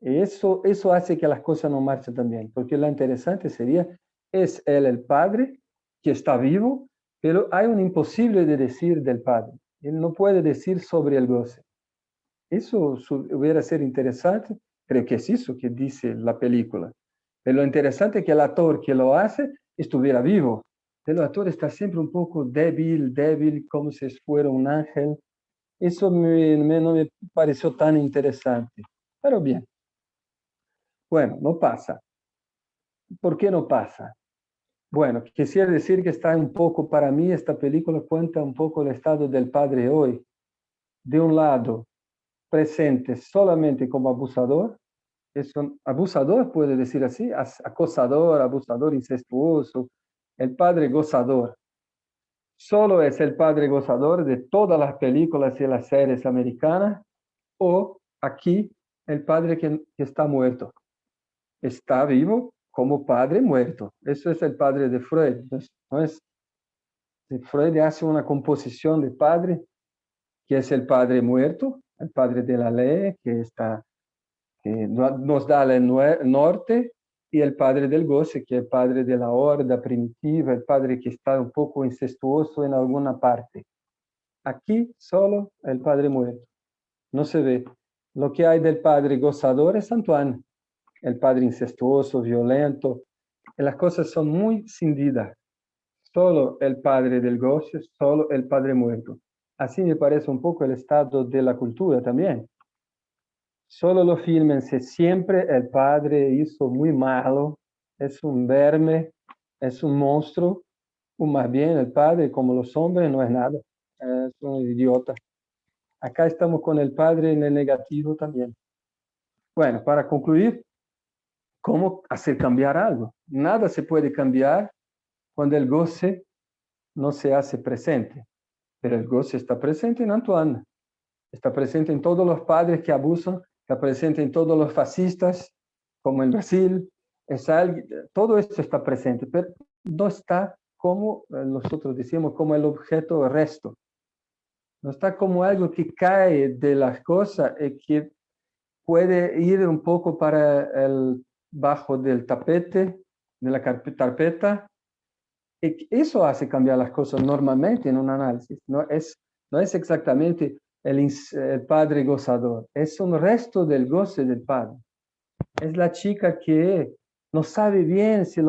Eso hace que las cosas no marchen tan bien, porque lo interesante sería, es él el padre que está vivo, pero hay un imposible de decir del padre. Él no puede decir sobre el goce. Eso hubiera sido interesante, creo que es eso que dice la película. Pero lo interesante es que el actor que lo hace estuviera vivo. El actor está siempre un poco débil, como si fuera un ángel. Eso no me pareció tan interesante. Pero bien. Bueno, no pasa. ¿Por qué no pasa? Bueno, quisiera decir que está un poco, para mí, esta película cuenta un poco el estado del padre hoy. De un lado, presente solamente como abusador, es un abusador, puede decir así, acosador, abusador incestuoso, el padre gozador. Solo es el padre gozador de todas las películas y las series americanas, o aquí el padre que está muerto. Está vivo como padre muerto. Eso es el padre de Freud. ¿No es? Freud hace una composición de padre, que es el padre muerto, el padre de la ley, que nos da el norte, y el padre del goce, que es el padre de la horda primitiva, el padre que está un poco incestuoso en alguna parte. Aquí solo el padre muerto. No se ve. Lo que hay del padre gozador es Antoine, el padre incestuoso, violento. Y las cosas son muy cindidas. Solo el padre del goce, solo el padre muerto. Así me parece un poco el estado de la cultura también. Solo lo filmen si siempre el padre hizo muy malo, es un verme, es un monstruo, o más bien el padre, como los hombres, no es nada, es un idiota. Acá estamos con el padre en el negativo también. Bueno, para concluir, ¿cómo hacer cambiar algo? Nada se puede cambiar cuando el goce no se hace presente, pero el goce está presente en Antoine, está presente en todos los padres que abusan, está presente en todos los fascistas, como en Brasil, todo esto está presente, pero no está como nosotros decimos, como el objeto resto. No está como algo que cae de las cosas y que puede ir un poco para el bajo del tapete, de la carpeta. Y eso hace cambiar las cosas normalmente en un análisis. No es exactamente el padre gozador, es un resto del goce del padre. Es la chica que no sabe bien si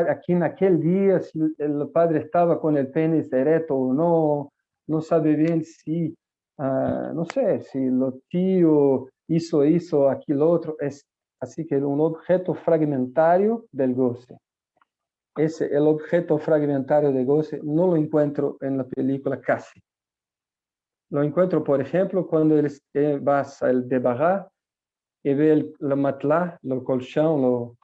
aquí en aquel día, si el padre estaba con el pene erecto o no, no sabe bien si, no sé, si lo tío hizo aquí lo otro. Es así que un objeto fragmentario del goce. El objeto fragmentario de goce no lo encuentro en la película casi. Lo encuentro, por ejemplo, cuando vas al Debará y ve el matelas, el colchón,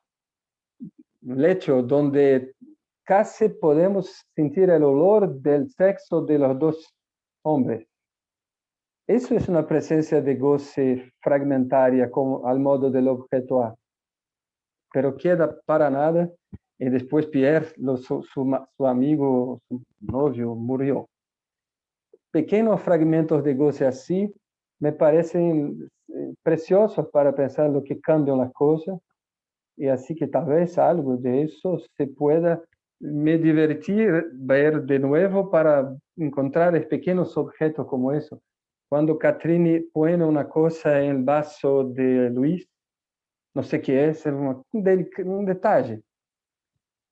el lecho, donde casi podemos sentir el olor del sexo de los dos hombres. Eso es una presencia de goce fragmentaria, como al modo del objeto A. Pero queda para nada, y después Pierre, su amigo, su novio, murió. Pequeños fragmentos de goce así me parecen preciosos para pensar lo que cambian las cosas, y así que tal vez algo de eso se pueda me divertir ver de nuevo para encontrar pequeños objetos como eso. Cuando Catherine pone una cosa en el vaso de Luis, no sé qué es un detalle.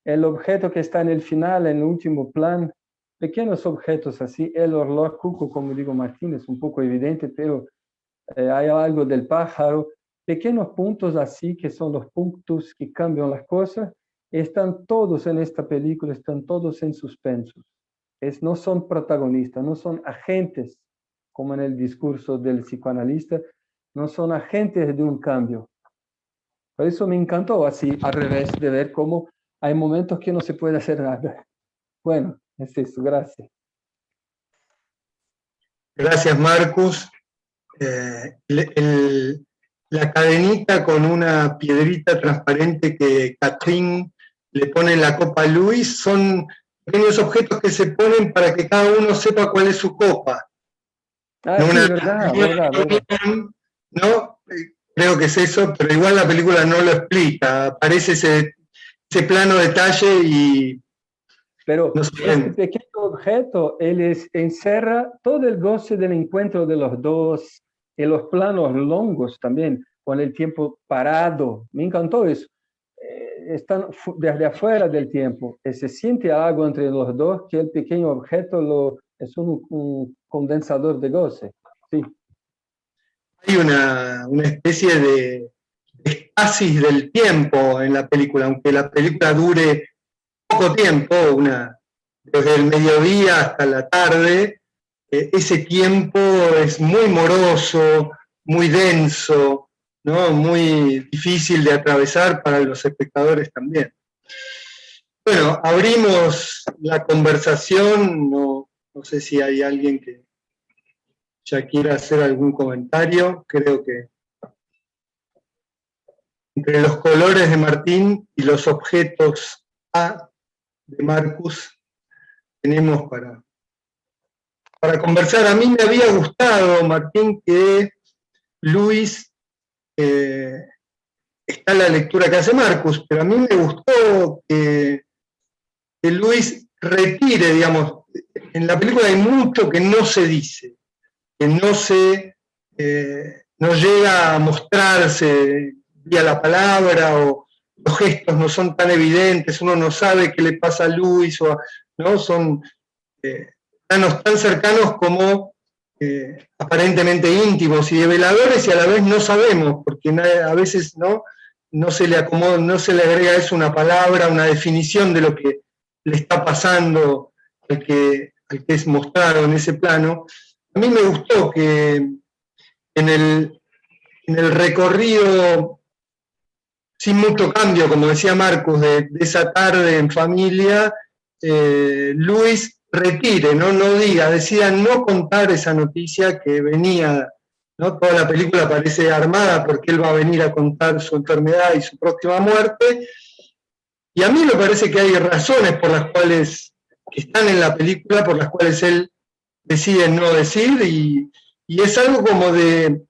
El objeto que está en el final, en el último plan, pequeños objetos así, el reloj cuco, como digo Martín, es un poco evidente, pero hay algo del pájaro, pequeños puntos así que son los puntos que cambian las cosas, están todos en esta película, están todos en suspensos. No son protagonistas, no son agentes, como en el discurso del psicoanalista, no son agentes de un cambio. Por eso me encantó así, al revés, de ver cómo hay momentos que no se puede hacer nada. Bueno, es eso, gracias. Gracias, Marcus. La cadenita con una piedrita transparente que Catherine le pone en la copa a Luis son pequeños objetos que se ponen para que cada uno sepa cuál es su copa. Ah, sí, verdad. ¿No? Creo que es eso, pero igual la película no lo explica. Aparece ese plano detalle y... Pero no este pequeño objeto, encerra todo el goce del encuentro de los dos, y los planos longos también, con el tiempo parado. Me encantó eso. Están desde afuera del tiempo. Se siente algo entre los dos que el pequeño objeto es un condensador de goce. Sí. Hay una especie de estasis del tiempo en la película, aunque la película dure poco tiempo, desde el mediodía hasta la tarde, ese tiempo es muy moroso, muy denso, ¿no? Muy difícil de atravesar para los espectadores también. Bueno, abrimos la conversación, no sé si hay alguien que ya quiera hacer algún comentario. Creo que entre los colores de Martín y los objetos A de Marcus tenemos para conversar. A mí me había gustado, Martín, que Luis, está la lectura que hace Marcus, pero a mí me gustó que Luis retire, digamos, en la película hay mucho que no se dice, que no llega a mostrarse vía la palabra, o los gestos no son tan evidentes, uno no sabe qué le pasa a Luis, ¿no? Son planos tan cercanos como aparentemente íntimos y develadores, y a la vez no sabemos, porque a veces no se le acomoda, no se le agrega a eso una palabra, una definición de lo que le está pasando al que es mostrado en ese plano. A mí me gustó que en el recorrido, sin mucho cambio, como decía Marcus, de esa tarde en familia, Luis retire, no diga, decida no contar esa noticia que venía, ¿no? Toda la película parece armada porque él va a venir a contar su enfermedad y su próxima muerte, y a mí me parece que hay razones por las cuales, que están en la película, por las cuales él decide no decir, y es algo como de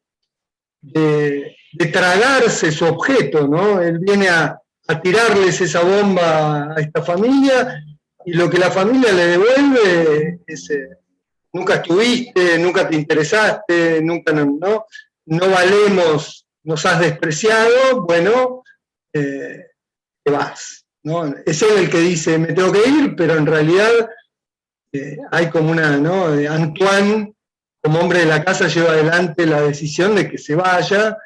tragarse su objeto, ¿no? Él viene a tirarles esa bomba a esta familia, y lo que la familia le devuelve es: nunca estuviste, nunca te interesaste, nunca, no valemos, nos has despreciado, bueno, te vas, ¿no? Es él el que dice, me tengo que ir, pero en realidad hay como ¿no? Antoine, como hombre de la casa, lleva adelante la decisión de que se vaya,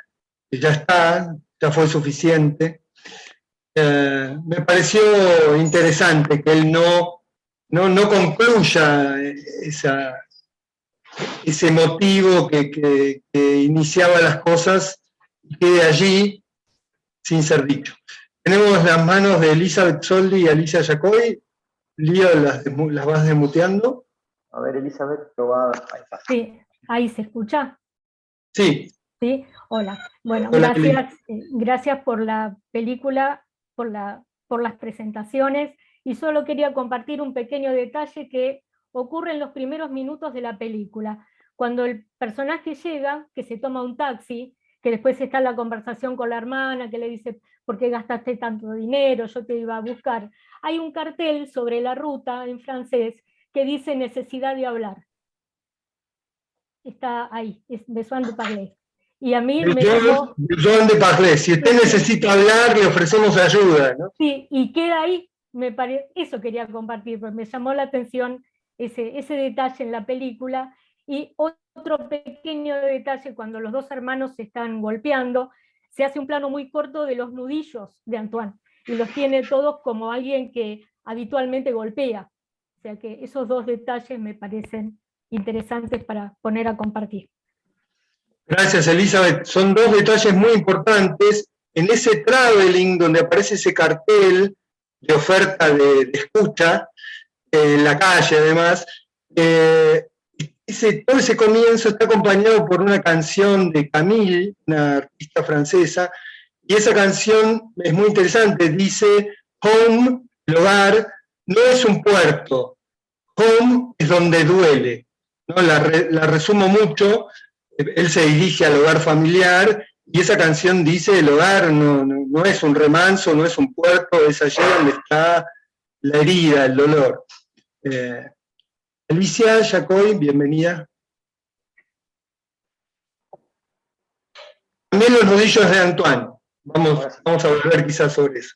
que ya está, ya fue suficiente. Me pareció interesante que él no concluya ese motivo que iniciaba las cosas y quede allí sin ser dicho. Tenemos las manos de Elizabeth Soldi y Alicia Yacoy. Lío, las vas desmuteando. A ver, Elizabeth, probá. Ahí está. Sí, ahí se escucha. Sí. Sí, hola. Bueno, Hola, gracias por la película, por las presentaciones, y solo quería compartir un pequeño detalle que ocurre en los primeros minutos de la película. Cuando el personaje llega, que se toma un taxi, que después está la conversación con la hermana, que le dice, ¿por qué gastaste tanto dinero? Yo te iba a buscar. Hay un cartel sobre la ruta en francés que dice necesidad de hablar. Está ahí, es besoin de parler. Y a mí me llamó... Besoin de parler. Si usted necesita hablar, le ofrecemos ayuda, ¿no? Sí, y queda ahí, eso quería compartir, porque me llamó la atención ese detalle en la película. Y otro pequeño detalle, cuando los dos hermanos se están golpeando, se hace un plano muy corto de los nudillos de Antoine, y los tiene todos como alguien que habitualmente golpea. O sea que esos dos detalles me parecen interesantes para poner a compartir. Gracias, Elizabeth. Son dos detalles muy importantes. En ese traveling donde aparece ese cartel de oferta de escucha, en la calle además, todo ese comienzo está acompañado por una canción de Camille, una artista francesa, y esa canción es muy interesante. Dice, home, el hogar, no es un puerto. Home es donde duele. ¿No? La resumo mucho. Él se dirige al hogar familiar y esa canción dice: el hogar no es un remanso, no es un puerto, es allí donde está la herida, el dolor. Alicia Yacoy, bienvenida. También los nudillos de Antoine. Vamos a volver quizás sobre eso.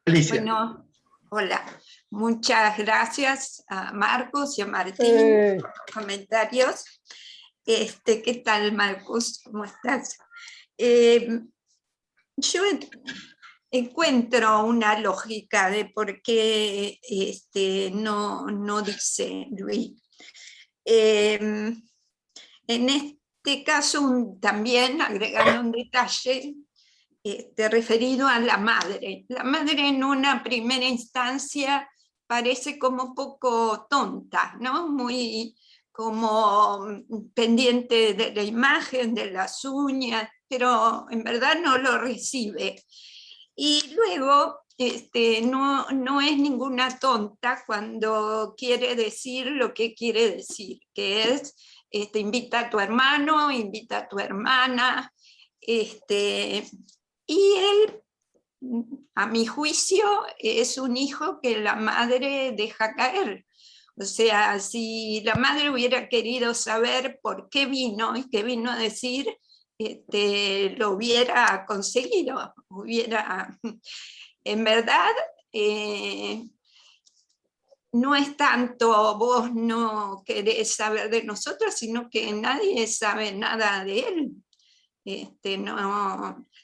Alicia. Bueno, hola. Muchas gracias a Marcos y a Martín por los comentarios. ¿Qué tal, Marcos? ¿Cómo estás? Yo encuentro una lógica de por qué no dice Luis. En este caso, también agregando un detalle referido a la madre. La madre en una primera instancia parece como poco tonta, ¿no? Muy como pendiente de la imagen, de las uñas, pero en verdad no lo recibe. Y luego no es ninguna tonta cuando quiere decir lo que quiere decir, que es invita a tu hermano, invita a tu hermana, y él, a mi juicio, es un hijo que la madre deja caer. O sea, si la madre hubiera querido saber por qué vino y qué vino a decir, lo hubiera conseguido. En verdad, no es tanto vos no querés saber de nosotros, sino que nadie sabe nada de él.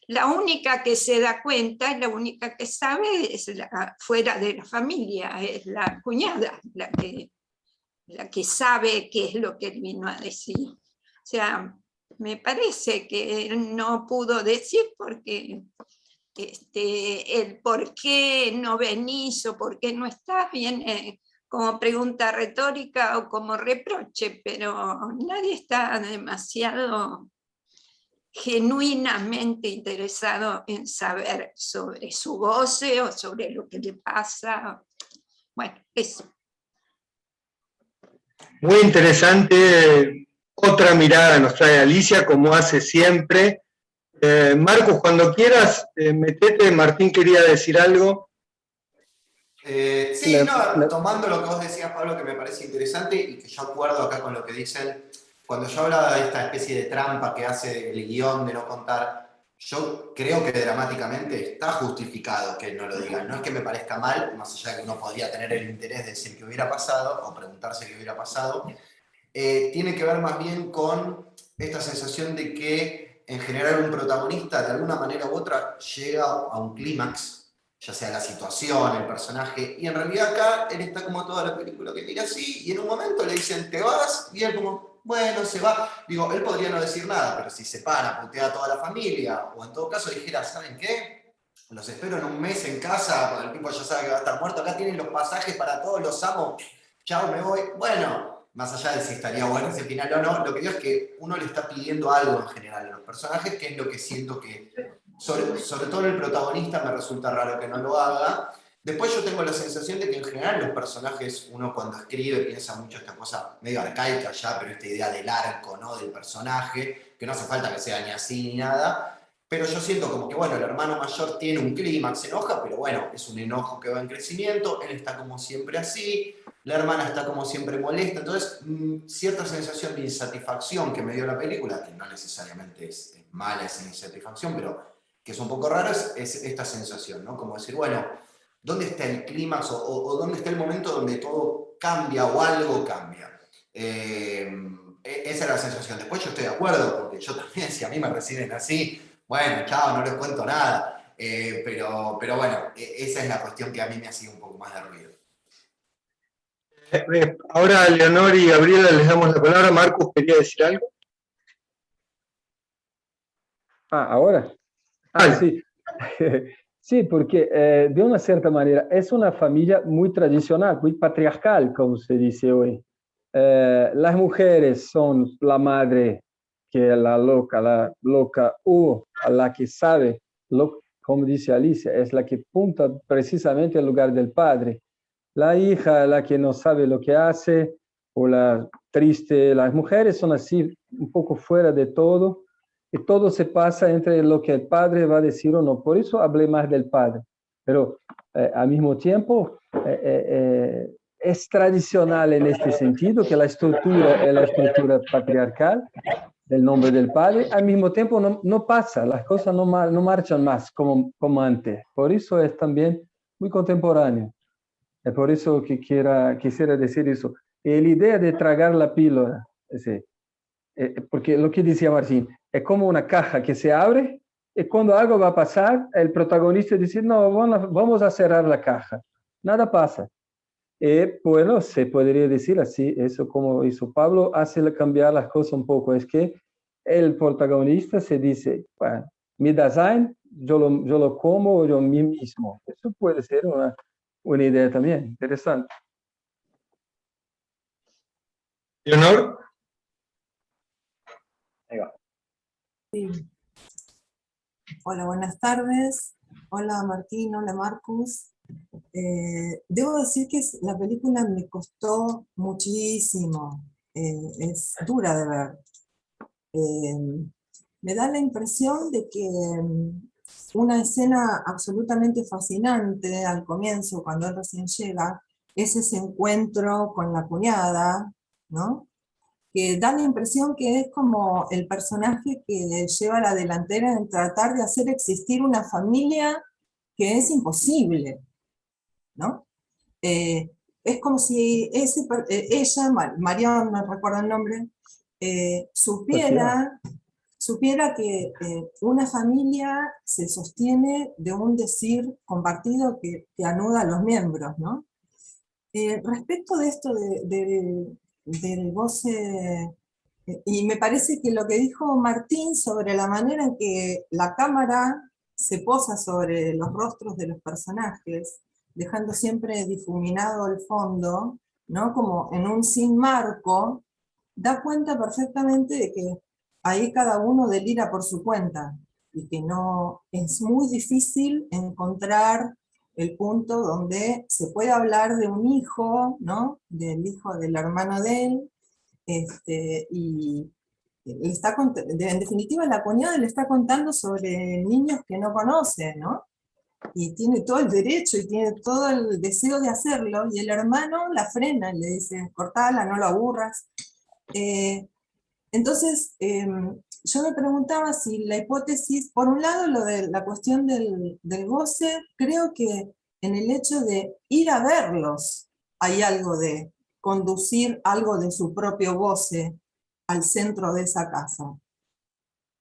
La única que se da cuenta, la única que sabe es fuera de la familia, es la cuñada, la que sabe qué es lo que él vino a decir. O sea, me parece que él no pudo decir porque el por qué no venís o por qué no estás viene como pregunta retórica o como reproche, pero nadie está demasiado genuinamente interesado en saber sobre su goce o sobre lo que le pasa. Bueno, eso. Muy interesante, otra mirada nos trae Alicia, como hace siempre. Marcos, cuando quieras, metete. Martín quería decir algo. Sí, tomando lo que vos decías, Pablo, que me parece interesante y que yo acuerdo acá con lo que dicen. Cuando yo hablaba de esta especie de trampa que hace el guión de no contar, yo creo que dramáticamente está justificado que él no lo diga. No es que me parezca mal, más allá de que uno podría tener el interés de decir qué hubiera pasado o preguntarse qué hubiera pasado. Tiene que ver más bien con esta sensación de que en general un protagonista de alguna manera u otra llega a un clímax, ya sea la situación, el personaje, y en realidad acá él está como toda la película que mira así, y en un momento le dicen te vas, y él como bueno, se va. Digo, él podría no decir nada, pero si se para, putea a toda la familia, o en todo caso dijera, ¿saben qué? Los espero en un mes en casa, porque el tipo ya sabe que va a estar muerto, acá tienen los pasajes para todos, los amo, chao, me voy. Bueno, más allá de si estaría bueno ese final o no, lo que digo es que uno le está pidiendo algo en general a los personajes, que es lo que siento que, sobre todo en el protagonista, me resulta raro que no lo haga. Después yo tengo la sensación de que en general los personajes, uno cuando escribe piensa mucho esta cosa medio arcaica ya, pero esta idea del arco, ¿no? Del personaje, que no hace falta que sea ni así ni nada, pero yo siento como que, bueno, el hermano mayor tiene un clímax, se enoja, pero bueno, es un enojo que va en crecimiento, él está como siempre así, la hermana está como siempre molesta, entonces cierta sensación de insatisfacción que me dio la película, que no necesariamente es mala esa insatisfacción, pero que es un poco raro, es esta sensación, ¿no? Como decir, bueno, ¿dónde está el clímax o dónde está el momento donde todo cambia o algo cambia? Esa es la sensación. Después yo estoy de acuerdo, porque yo también, si a mí me reciben así, bueno, chao, no les cuento nada. Pero bueno, esa es la cuestión que a mí me ha sido un poco más de ruido. Ahora a Leonor y Gabriela les damos la palabra. Marcos, ¿quería decir algo? Ahora. Sí. Sí, porque de una cierta manera es una familia muy tradicional, muy patriarcal, como se dice hoy. Las mujeres son la madre, que es la loca o la que sabe, como dice Alicia, es la que punta precisamente al lugar del padre. La hija, la que no sabe lo que hace, o la triste. Las mujeres son así, un poco fuera de todo, y todo se pasa entre lo que el padre va a decir o no. Por eso hablé más del padre. Pero al mismo tiempo es tradicional en este sentido, que la estructura es la estructura patriarcal, del nombre del padre. Al mismo tiempo no pasa, las cosas no marchan más como antes. Por eso es también muy contemporáneo. Es por eso que quisiera decir eso. La idea de tragar la píldora, porque lo que decía Martín, es como una caja que se abre y cuando algo va a pasar, el protagonista dice, no, vamos a cerrar la caja. Nada pasa. Bueno, se podría decir así, eso como hizo Pablo, hace cambiar las cosas un poco. Es que el protagonista se dice, bueno, mi design, yo lo como yo mí mismo. Eso puede ser una idea también, interesante. Leonor. Ahí va. Sí. Hola, buenas tardes. Hola Martín, hola Marcus. Debo decir que la película me costó muchísimo. Es dura de ver. Me da la impresión de que una escena absolutamente fascinante al comienzo, cuando él recién llega, es ese encuentro con la cuñada, ¿no? Que da la impresión que es como el personaje que lleva la delantera en tratar de hacer existir una familia que es imposible, ¿no? Es como si ella, Marión, no recuerdo el nombre, supiera que una familia se sostiene de un decir compartido que anuda a los miembros, ¿no? Respecto de esto del goce, y me parece que lo que dijo Martín sobre la manera en que la cámara se posa sobre los rostros de los personajes, dejando siempre difuminado el fondo, ¿no? Como en un sin marco, da cuenta perfectamente de que ahí cada uno delira por su cuenta, y que no es muy difícil encontrar el punto donde se puede hablar de un hijo, ¿no? Del hijo del hermano de él, y en definitiva la cuñada le está contando sobre niños que no conoce, ¿no? Y tiene todo el derecho y tiene todo el deseo de hacerlo, y el hermano la frena, le dice, cortala, no lo aburras. Entonces, yo me preguntaba si la hipótesis, por un lado lo de la cuestión del goce, creo que en el hecho de ir a verlos hay algo de conducir algo de su propio goce al centro de esa casa,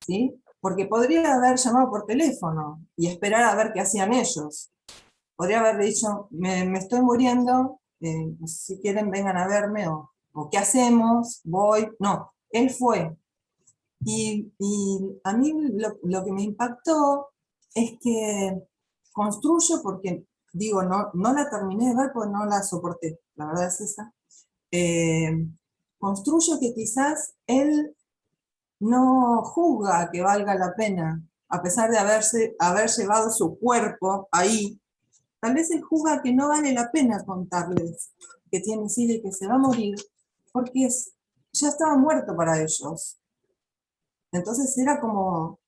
¿sí? Porque podría haber llamado por teléfono y esperar a ver qué hacían ellos. Podría haber dicho, me estoy muriendo, si quieren vengan a verme, o o qué hacemos, voy, no, él fue. Y a mí lo que me impactó es que construyo, porque digo, no la terminé de ver porque no la soporté, la verdad es esa. Construyo que quizás él no juzga que valga la pena, a pesar de haber llevado su cuerpo ahí. Tal vez él juzga que no vale la pena contarles que tiene SIDA y que se va a morir, porque ya estaba muerto para ellos. Entonces era como,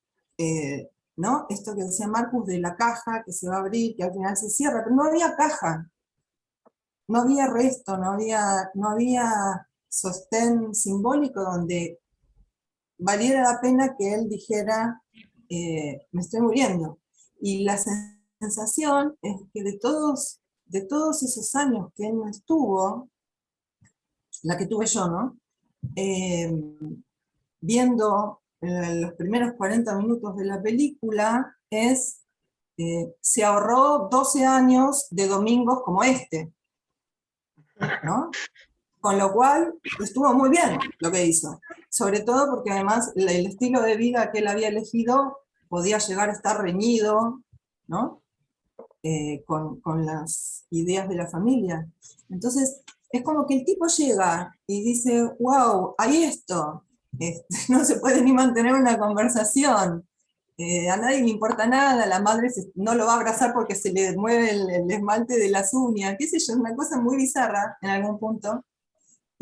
¿no? Esto que decía Marcus de la caja que se va a abrir, que al final se cierra, pero no había caja, no había resto, no había sostén simbólico donde valiera la pena que él dijera, me estoy muriendo. Y la sensación es que de todos esos años que él no estuvo, la que tuve yo, ¿no? Viendo los primeros 40 minutos de la película, se ahorró 12 años de domingos como este, ¿no? Con lo cual estuvo muy bien lo que hizo, sobre todo porque además el estilo de vida que él había elegido podía llegar a estar reñido, ¿no? Con las ideas de la familia. Entonces es como que el tipo llega y dice, wow, hay esto, no se puede ni mantener una conversación, a nadie le importa nada, la madre no lo va a abrazar porque se le mueve el esmalte de las uñas, qué sé yo, una cosa muy bizarra en algún punto.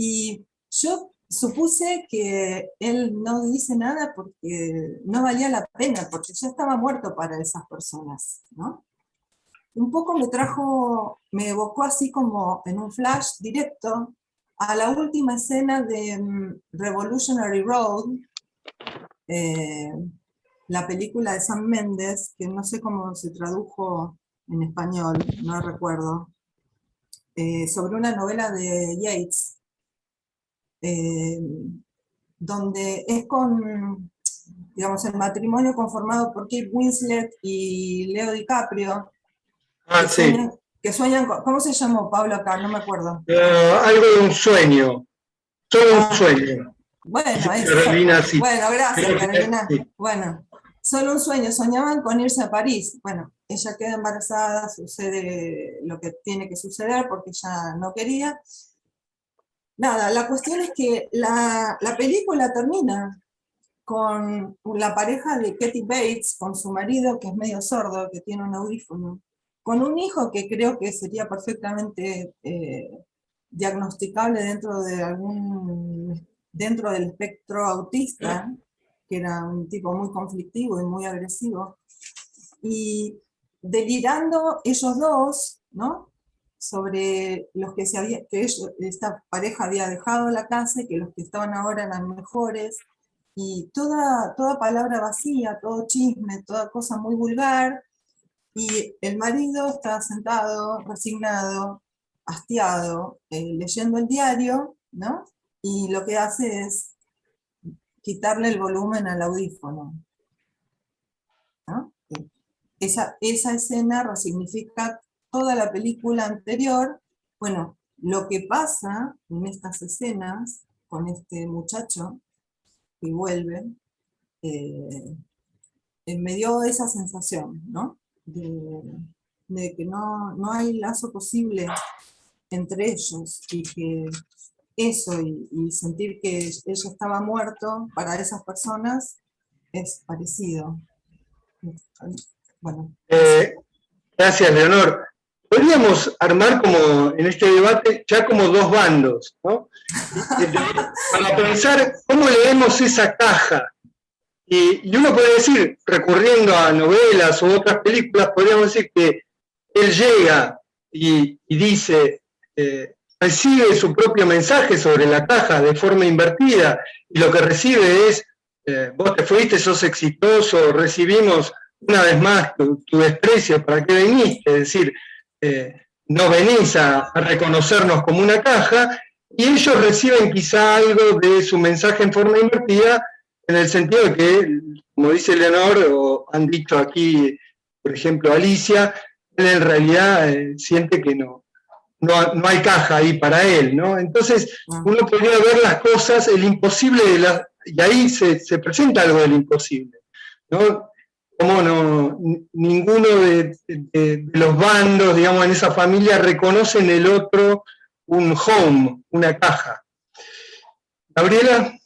Y yo supuse que él no dice nada porque no valía la pena, porque ya estaba muerto para esas personas, ¿no? Un poco me evocó así como en un flash directo a la última escena de Revolutionary Road, la película de Sam Mendes, que no sé cómo se tradujo en español, no recuerdo, sobre una novela de Yeats, donde es con, digamos, el matrimonio conformado por Kate Winslet y Leo DiCaprio, que sueñan con, ¿cómo se llamó, Pablo, acá? No me acuerdo. Algo de un sueño, solo un sueño. Bueno, eso. Carolina, sí. Bueno, gracias, Creo que Carolina. sí. Bueno, solo un sueño, soñaban con irse a París. Bueno, ella queda embarazada, sucede lo que tiene que suceder porque ella no quería. Nada, la cuestión es que la película termina con la pareja de Kathy Bates, con su marido que es medio sordo, que tiene un audífono, con un hijo que creo que sería perfectamente diagnosticable dentro del espectro autista, que era un tipo muy conflictivo y muy agresivo, y delirando ellos dos, ¿no? Sobre los que esta pareja había dejado la casa y que los que estaban ahora eran mejores, y toda palabra vacía, todo chisme, toda cosa muy vulgar, y el marido está sentado, resignado, hastiado, leyendo el diario, ¿no? Y lo que hace es quitarle el volumen al audífono, ¿no? Esa escena resignifica toda la película anterior. Bueno, lo que pasa en estas escenas con este muchacho que vuelve, me dio esa sensación, ¿no? De que no hay lazo posible entre ellos, y que eso y sentir que ella estaba muerto para esas personas es parecido. Bueno. Gracias, Leonor. Podríamos armar como en este debate ya como dos bandos, ¿no? Para pensar cómo leemos esa caja. Y uno puede decir, recurriendo a novelas u otras películas, podríamos decir que él llega y dice, recibe su propio mensaje sobre la caja de forma invertida, y lo que recibe es, vos te fuiste, sos exitoso, recibimos una vez más tu desprecio, ¿para qué viniste? Es decir, no venís a reconocernos como una caja, y ellos reciben quizá algo de su mensaje en forma invertida, en el sentido de que, como dice Leonor, o han dicho aquí, por ejemplo, Alicia, él en realidad siente que no no hay caja ahí para él, ¿no? Entonces uno podría ver las cosas, el imposible, y ahí se presenta algo del imposible, ¿no? Como ninguno de los bandos, digamos, en esa familia reconoce en el otro un home, una caja. Gabriela.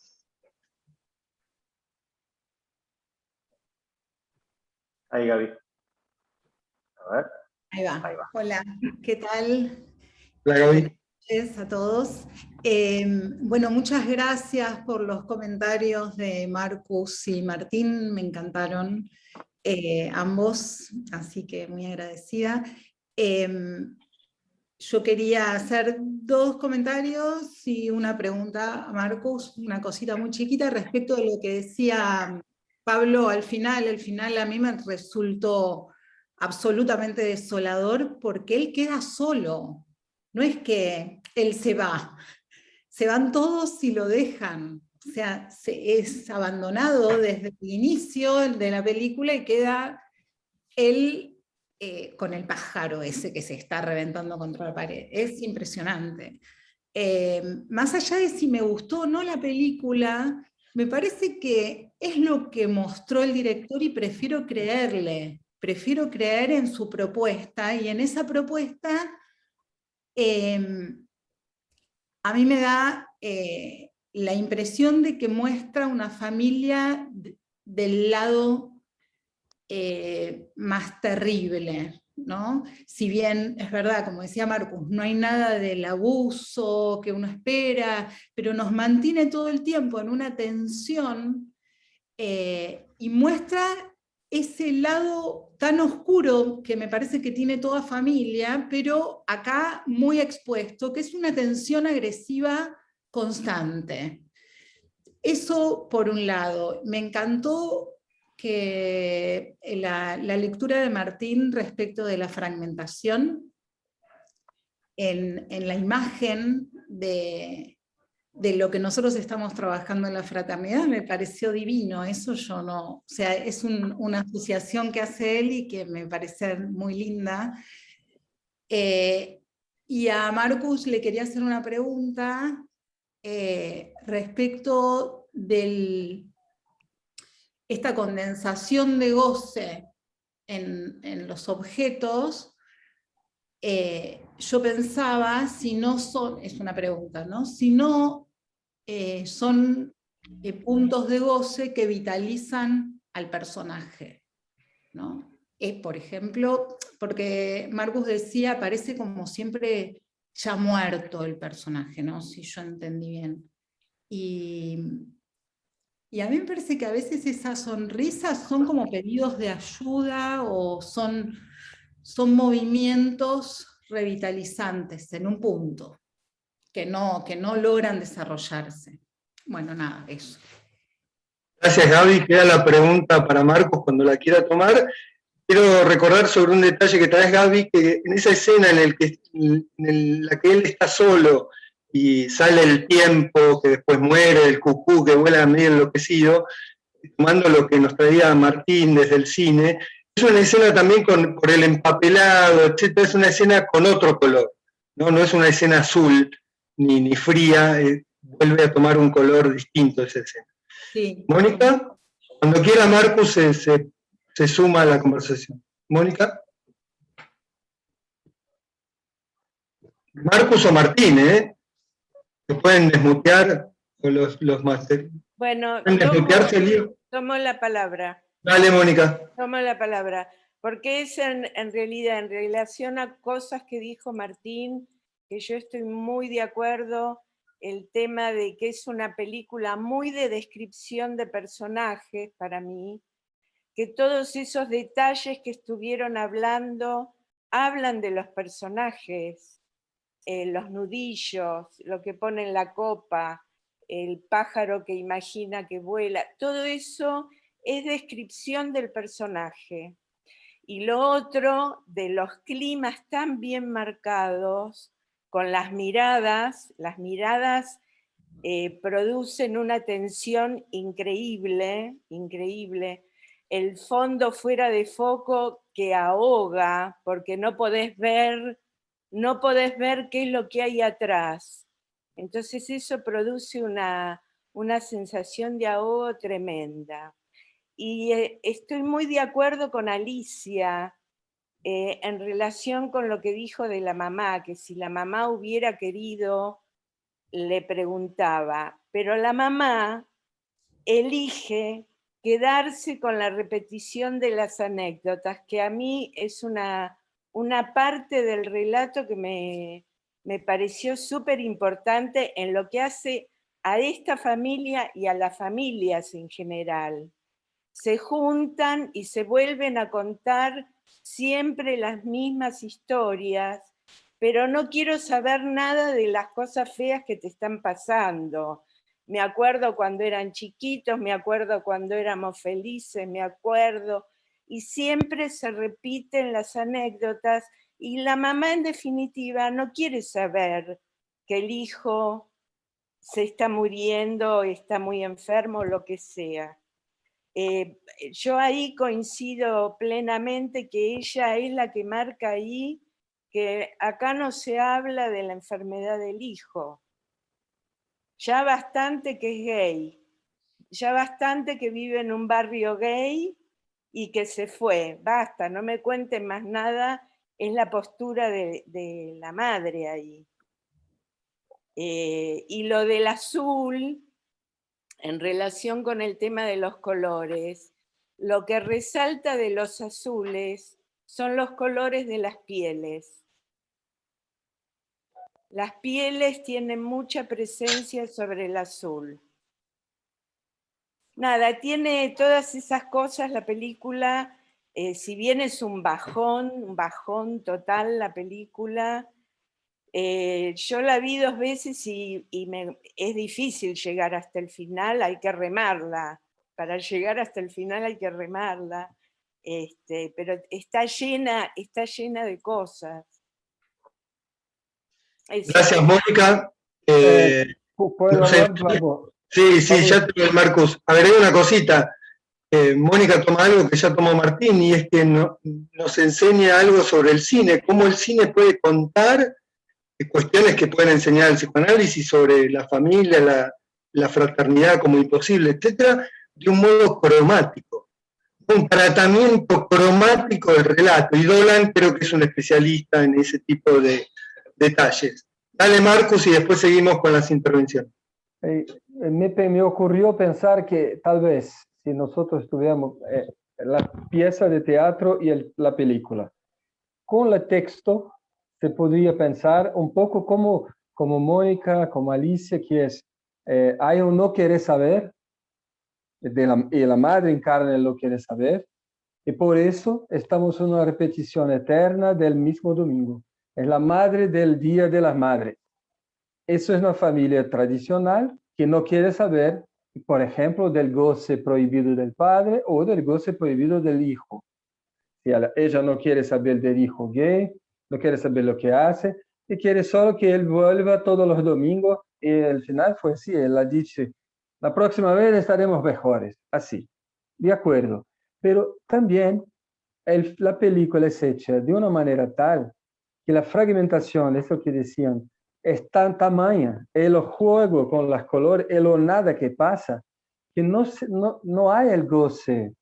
Ahí, Gaby. A ver. Ahí va. Ahí va. Hola, ¿qué tal? Hola, Gaby. Buenas noches a todos. Bueno, muchas gracias por los comentarios de Marcus y Martín, me encantaron ambos, así que muy agradecida. Yo quería hacer 2 comentarios y una pregunta a Marcus, una cosita muy chiquita respecto de lo que decía Pablo al final. El final a mí me resultó absolutamente desolador porque él queda solo. No es que él se va, se van todos y lo dejan. O sea, es abandonado desde el inicio de la película y queda él con el pájaro ese que se está reventando contra la pared. Es impresionante. Más allá de si me gustó o no la película, me parece que es lo que mostró el director y prefiero creerle. Prefiero creer en su propuesta, y en esa propuesta a mí me da la impresión de que muestra una familia del lado más terrible, ¿no? Si bien es verdad, como decía Marcus, no hay nada del abuso que uno espera, pero nos mantiene todo el tiempo en una tensión y muestra ese lado tan oscuro que me parece que tiene toda familia, pero acá muy expuesto, que es una tensión agresiva constante. Eso por un lado. Me encantó que la lectura de Martín respecto de la fragmentación en la imagen de lo que nosotros estamos trabajando en la fraternidad me pareció divino. Eso yo no, o sea, es una asociación que hace él y que me parece muy linda. Y a Marcus le quería hacer una pregunta respecto de esta condensación de goce en los objetos. Yo pensaba, si no son, es una pregunta, ¿no? Si no son puntos de goce que vitalizan al personaje, ¿no? Por ejemplo, porque Marcus decía, parece como siempre ya muerto el personaje, ¿no? Si yo entendí bien. Y a mí me parece que a veces esas sonrisas son como pedidos de ayuda o son movimientos revitalizantes en un punto, que no logran desarrollarse. Bueno, nada, eso. Gracias, Gaby. Queda la pregunta para Marcos cuando la quiera tomar. Quiero recordar sobre un detalle que traes, Gaby, que en esa escena en la que él está solo y sale el tiempo, que después muere, el cucú que vuela medio enloquecido, tomando lo que nos traía Martín desde el cine, es una escena también por el empapelado, etc. Es una escena con otro color, no es una escena azul ni fría, vuelve a tomar un color distinto esa escena. Sí. Mónica, cuando quiera Marcus se suma a la conversación. Mónica. Marcus o Martín, se pueden desmutear los másteres. Bueno, ¿Pueden desmutearse, Lío? tomo la palabra. Dale, Mónica. Tomo la palabra, porque es en realidad, en relación a cosas que dijo Martín, que yo estoy muy de acuerdo, el tema de que es una película muy de descripción de personajes para mí, que todos esos detalles que estuvieron hablando, hablan de los personajes, los nudillos, lo que pone en la copa, el pájaro que imagina que vuela, todo eso es descripción del personaje. Y lo otro, de los climas tan bien marcados, con las miradas producen una tensión increíble, increíble. El fondo fuera de foco que ahoga, porque no podés ver no podés ver qué es lo que hay atrás. Entonces eso produce una sensación de ahogo tremenda. Y estoy muy de acuerdo con Alicia en relación con lo que dijo de la mamá, que si la mamá hubiera querido, le preguntaba, pero la mamá elige quedarse con la repetición de las anécdotas, que a mí es una parte del relato que me pareció súper importante en lo que hace a esta familia y a las familias en general. Se juntan y se vuelven a contar siempre las mismas historias, pero no quiero saber nada de las cosas feas que te están pasando. Me acuerdo cuando eran chiquitos, me acuerdo cuando éramos felices, me acuerdo, y siempre se repiten las anécdotas, y la mamá en definitiva no quiere saber que el hijo se está muriendo, está muy enfermo, lo que sea. Yo ahí coincido plenamente que ella es la que marca ahí que acá no se habla de la enfermedad del hijo. Ya bastante que es gay, ya bastante que vive en un barrio gay y que se fue. Basta, no me cuenten más nada, es la postura de la madre ahí. Y lo del azul, en relación con el tema de los colores, lo que resalta de los azules son los colores de las pieles. Las pieles tienen mucha presencia sobre el azul. Nada, tiene todas esas cosas la película, si bien es un bajón total la película. Yo la vi 2 veces y es difícil llegar hasta el final, hay que remarla. Para llegar hasta el final hay que remarla, pero está llena de cosas. Gracias, Mónica. ¿Puedo no sé, hablar, Marcos? sí, ya tengo el Marcus. Agregué una cosita. Mónica toma algo que ya tomó Martín, y es que nos enseña algo sobre el cine, cómo el cine puede contar cuestiones que pueden enseñar el psicoanálisis sobre la familia, la fraternidad como imposible, etcétera, de un modo cromático. Un tratamiento cromático del relato. Y Dolan creo que es un especialista en ese tipo de detalles. Dale, Marcus, y después seguimos con las intervenciones. Me ocurrió pensar que tal vez si nosotros tuviéramos la pieza de teatro y la película, con el texto se podría pensar un poco como Mónica, como Alicia, que es, hay un no querer saber, y la madre encarna el no querer saber, y por eso estamos en una repetición eterna del mismo domingo. Es la madre del Día de las Madres. Eso es una familia tradicional que no quiere saber, por ejemplo, del goce prohibido del padre o del goce prohibido del hijo. Si ella no quiere saber del hijo gay, no quiere saber lo que hace, y quiere solo que él vuelva todos los domingos, y al final fue así, ella dice, la próxima vez estaremos mejores, así, de acuerdo. Pero también la película es hecha de una manera tal que la fragmentación, eso que decían, es tan tamaña, el juego con los colores, el o nada que pasa, que no hay el goce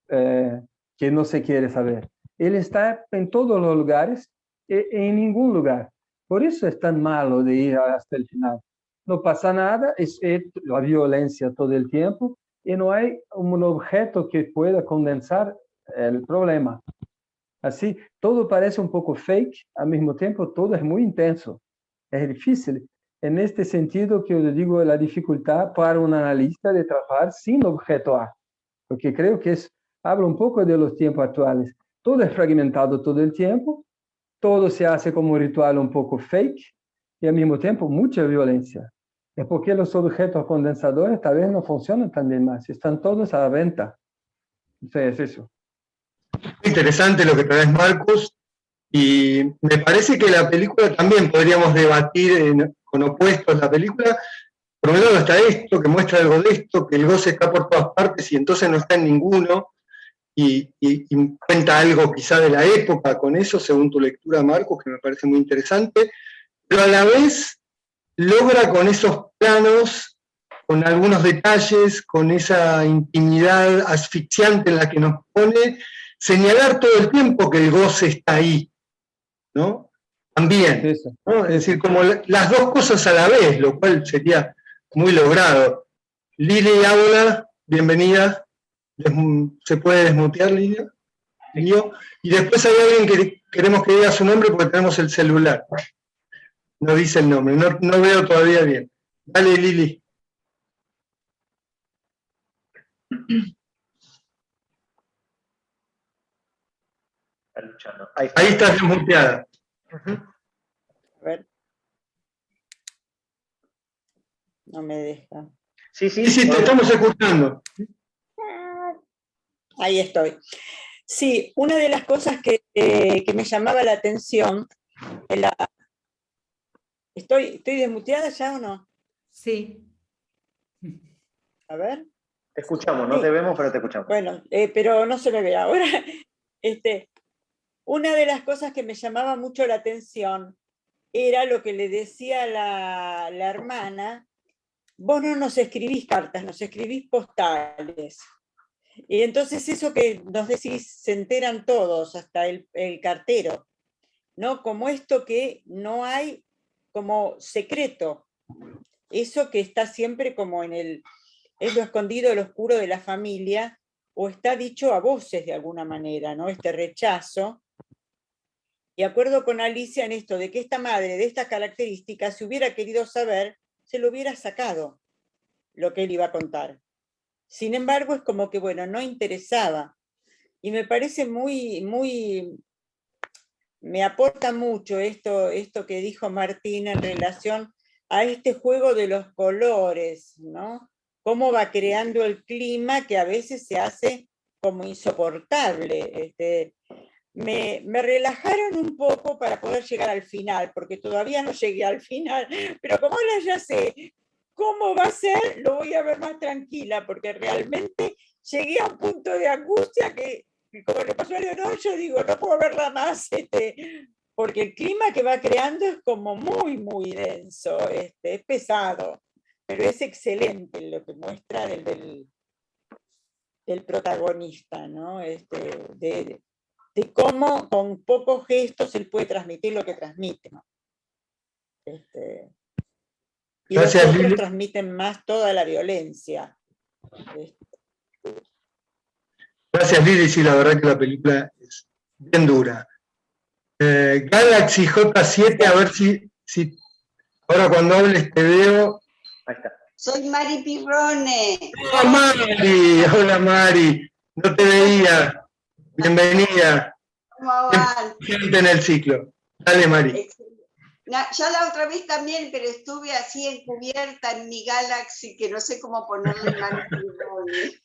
que no se quiere saber. Él está en todos los lugares, en ningún lugar. Por eso es tan malo de ir hasta el final. No pasa nada, es la violencia todo el tiempo, y no hay un objeto que pueda condensar el problema. Así, todo parece un poco fake, al mismo tiempo todo es muy intenso. Es difícil. En este sentido que yo digo la dificultad para un analista de trabajar sin objeto A, porque creo que habla un poco de los tiempos actuales. Todo es fragmentado todo el tiempo, todo se hace como un ritual un poco fake y al mismo tiempo mucha violencia. Es porque los objetos condensadores tal vez no funcionan tan bien más, están todos a la venta. Entonces es eso. Interesante lo que traes, Marcus, y me parece que la película también podríamos debatir con opuestos. La película, por un lado está esto, que muestra algo de esto, que el goce está por todas partes y entonces no está en ninguno, y cuenta algo quizá de la época con eso, según tu lectura, Marcos, que me parece muy interesante, pero a la vez logra con esos planos, con algunos detalles, con esa intimidad asfixiante en la que nos pone, señalar todo el tiempo que el goce está ahí, ¿no? También, ¿no? Es decir, como las dos cosas a la vez, lo cual sería muy logrado. Lili Ábola, bienvenida. ¿Se puede desmutear, Lilia? Y después hay alguien que queremos que diga su nombre porque tenemos el celular. No dice el nombre, no veo todavía bien. Dale, Lili. Está luchando. Ahí estás desmuteada. A ver. No me deja. Sí, Sí, te estamos escuchando. Ahí estoy. Sí, una de las cosas que me llamaba la atención, ¿Estoy desmuteada ya o no? Sí. A ver. Te escuchamos, no te vemos, pero te escuchamos. Bueno, pero no se me ve ahora. Una de las cosas que me llamaba mucho la atención era lo que le decía la hermana: vos no nos escribís cartas, nos escribís postales. Y entonces eso que nos decís, se enteran todos, hasta el cartero, ¿no? Como esto que no hay como secreto, eso que está siempre como es lo escondido, lo oscuro de la familia, o está dicho a voces de alguna manera, ¿no? Este rechazo. Y acuerdo con Alicia en esto, de que esta madre de estas características, si hubiera querido saber, se lo hubiera sacado lo que él iba a contar. Sin embargo, es como que, bueno, no interesaba. Y me parece me aporta mucho esto que dijo Martín en relación a este juego de los colores, ¿no? Cómo va creando el clima que a veces se hace como insoportable. Me relajaron un poco para poder llegar al final, porque todavía no llegué al final, pero como ahora ya sé cómo va a ser, lo voy a ver más tranquila, porque realmente llegué a un punto de angustia que, como le pasó a Leonor, yo digo, no puedo verla más, porque el clima que va creando es como muy denso, es pesado, pero es excelente lo que muestra del protagonista, ¿no? De cómo con pocos gestos él puede transmitir lo que transmite, ¿no? Y Gracias, los otros Lili. transmiten más toda la violencia. Gracias, Lili. Sí, la verdad que la película es bien dura. Galaxy J7, a ver si ahora cuando hables te veo. Ahí está. Soy Mari Pirrone. ¡Hola, Mari! Hola, Mari. No te veía. Bienvenida. ¿Cómo van? Gente en el ciclo. Dale, Mari. Yo la otra vez también, pero estuve así encubierta en mi Galaxy, que no sé cómo ponerle Mari Pirrone.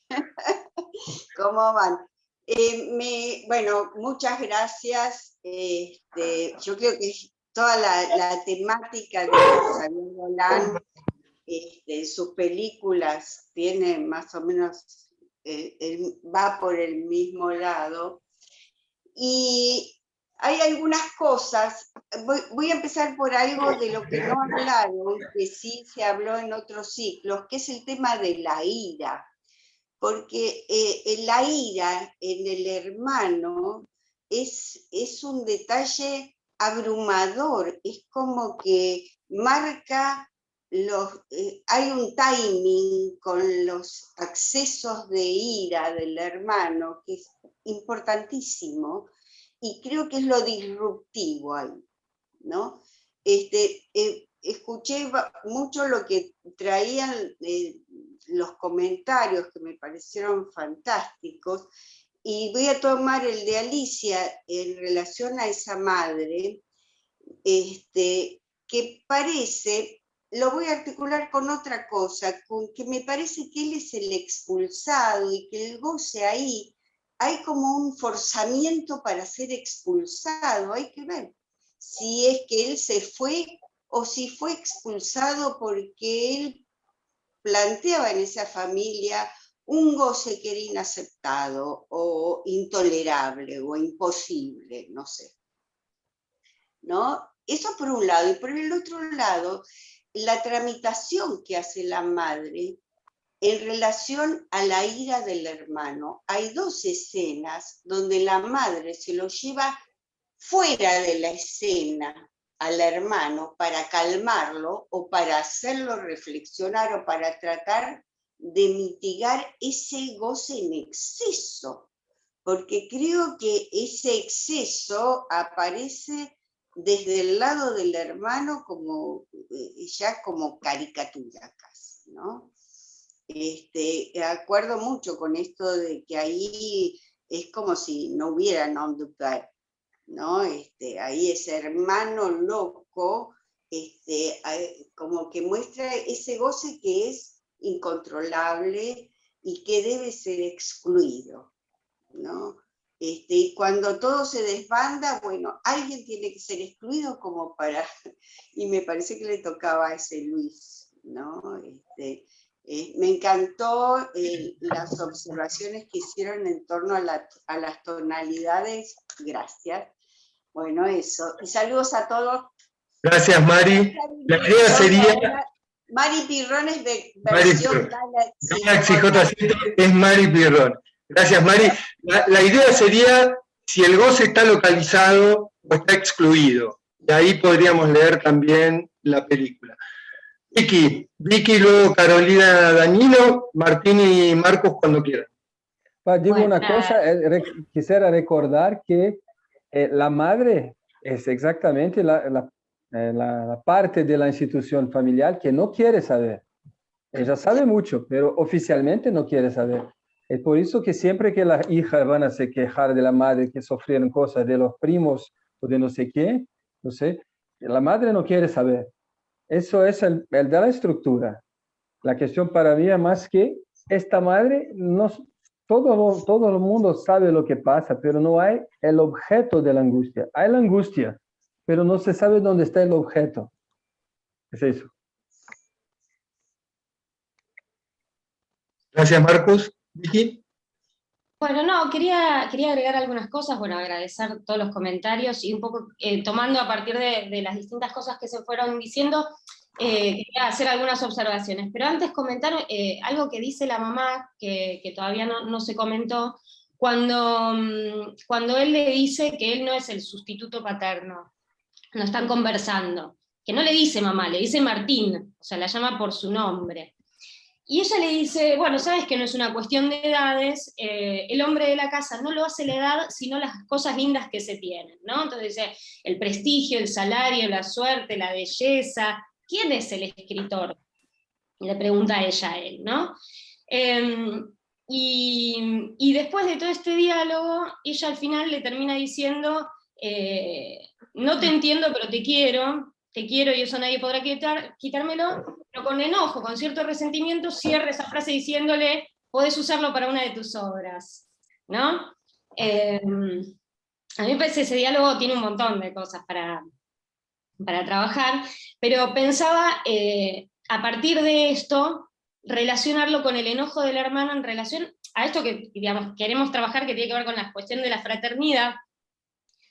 ¿Cómo van? Bueno, muchas gracias. Yo creo que toda la temática de Xavier Dolan, sus películas tiene más o menos, va por el mismo lado. Y hay algunas cosas, voy a empezar por algo de lo que no hablaron, que sí se habló en otros ciclos, que es el tema de la ira. Porque la ira en el hermano es un detalle abrumador, es como que marca hay un timing con los accesos de ira del hermano que es importantísimo y creo que es lo disruptivo ahí, ¿no? Escuché mucho lo que traían los comentarios que me parecieron fantásticos y voy a tomar el de Alicia en relación a esa madre, que parece, lo voy a articular con otra cosa, con que me parece que él es el expulsado y que el goce ahí, hay como un forzamiento para ser expulsado, hay que ver si es que él se fue o si fue expulsado porque él planteaba en esa familia un goce que era inaceptado o intolerable o imposible, no sé. ¿No? Eso por un lado. Y por el otro lado, la tramitación que hace la madre en relación a la ira del hermano. Hay dos escenas donde la madre se lo lleva fuera de la escena al hermano para calmarlo o para hacerlo reflexionar o para tratar de mitigar ese goce en exceso, porque creo que ese exceso aparece desde el lado del hermano como ya como caricatura casi, ¿no? Acuerdo mucho con esto de que ahí es como si no hubiera nom du père, ¿no? Ahí ese hermano loco, como que muestra ese goce que es incontrolable y que debe ser excluido, ¿no? Y cuando todo se desbanda, bueno, alguien tiene que ser excluido como para, y me parece que le tocaba a ese Luis, ¿no? Me encantó las observaciones que hicieron en torno a las tonalidades, gracias. Bueno, eso, y saludos a todos. Gracias, Mari. La idea sería... Mari Pirrón es de versión Galaxy J7 es Mari Pirrón. Gracias, Mari. La idea sería si el goce está localizado o está excluido. Y ahí podríamos leer también la película. Vicky, luego Carolina Dañino, Martín y Marcos cuando quieran. Digo una cosa, quisiera recordar que la madre es exactamente la parte de la institución familiar que no quiere saber. Ella sabe mucho, pero oficialmente no quiere saber. Es por eso que siempre que las hijas van a se quejar de la madre que sufrieron cosas de los primos o de no sé qué, no sé, la madre no quiere saber. Eso es el de la estructura. La cuestión para mí es más que esta madre, todo el mundo sabe lo que pasa, pero no hay el objeto de la angustia. Hay la angustia, pero no se sabe dónde está el objeto. Es eso. Gracias, Marcos. Vicky. Bueno, no, quería agregar algunas cosas, bueno, agradecer todos los comentarios y un poco tomando a partir de las distintas cosas que se fueron diciendo, quería hacer algunas observaciones. Pero antes comentar algo que dice la mamá, que todavía no se comentó, cuando él le dice que él no es el sustituto paterno, no están conversando, que no le dice mamá, le dice Martín, o sea, la llama por su nombre. Y ella le dice, bueno, sabes que no es una cuestión de edades, el hombre de la casa no lo hace la edad, sino las cosas lindas que se tienen, ¿no? Entonces dice, el prestigio, el salario, la suerte, la belleza, ¿quién es el escritor? Y le pregunta ella a él, ¿no? Y después de todo este diálogo, ella al final le termina diciendo, no te entiendo, pero te quiero y eso nadie podrá quitármelo, pero con enojo, con cierto resentimiento, cierra esa frase diciéndole, podés usarlo para una de tus obras, ¿no? A mí me parece que ese diálogo tiene un montón de cosas para trabajar, pero pensaba, a partir de esto, relacionarlo con el enojo del hermano en relación a esto que, digamos, queremos trabajar, que tiene que ver con la cuestión de la fraternidad.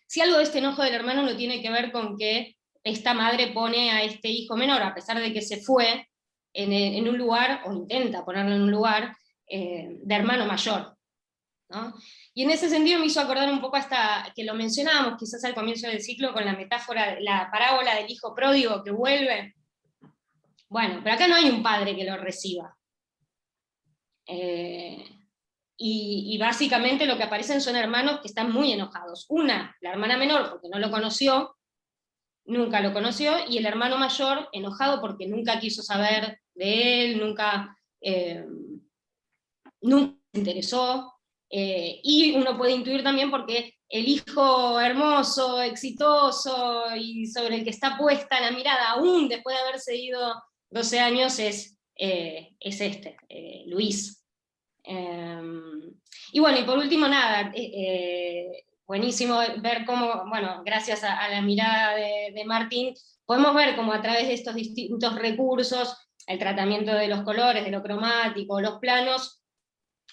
Si algo de este enojo del hermano no tiene que ver con que esta madre pone a este hijo menor, a pesar de que se fue, en un lugar, o intenta ponerlo en un lugar, de hermano mayor, ¿no? Y en ese sentido me hizo acordar un poco hasta que lo mencionábamos quizás al comienzo del ciclo con la metáfora, la parábola del hijo pródigo que vuelve. Bueno, pero acá no hay un padre que lo reciba. Y básicamente lo que aparecen son hermanos que están muy enojados. Una, la hermana menor, porque no lo conoció, nunca lo conoció, y el hermano mayor enojado porque nunca quiso saber de él, nunca se interesó, y uno puede intuir también porque el hijo hermoso, exitoso, y sobre el que está puesta la mirada, aún después de haberse ido 12 años, es Luis. Y bueno, y por último, nada, buenísimo ver cómo, bueno, gracias a la mirada de Martín, podemos ver cómo a través de estos distintos recursos, el tratamiento de los colores, de lo cromático, los planos,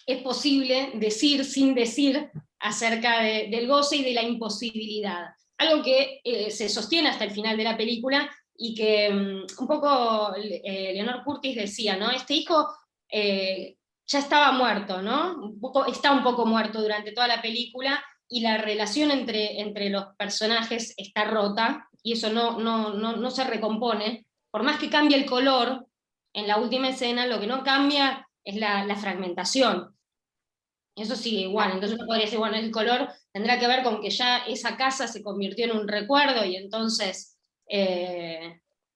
es posible decir sin decir acerca del goce y de la imposibilidad. Algo que se sostiene hasta el final de la película y que un poco Leonor Curtis decía, ¿no? Este hijo ya estaba muerto, ¿no? Está un poco muerto durante toda la película, y la relación entre los personajes está rota, y eso no se recompone. Por más que cambie el color, en la última escena lo que no cambia es la fragmentación. Eso sigue igual, entonces uno podría decir, bueno, el color tendrá que ver con que ya esa casa se convirtió en un recuerdo, y entonces,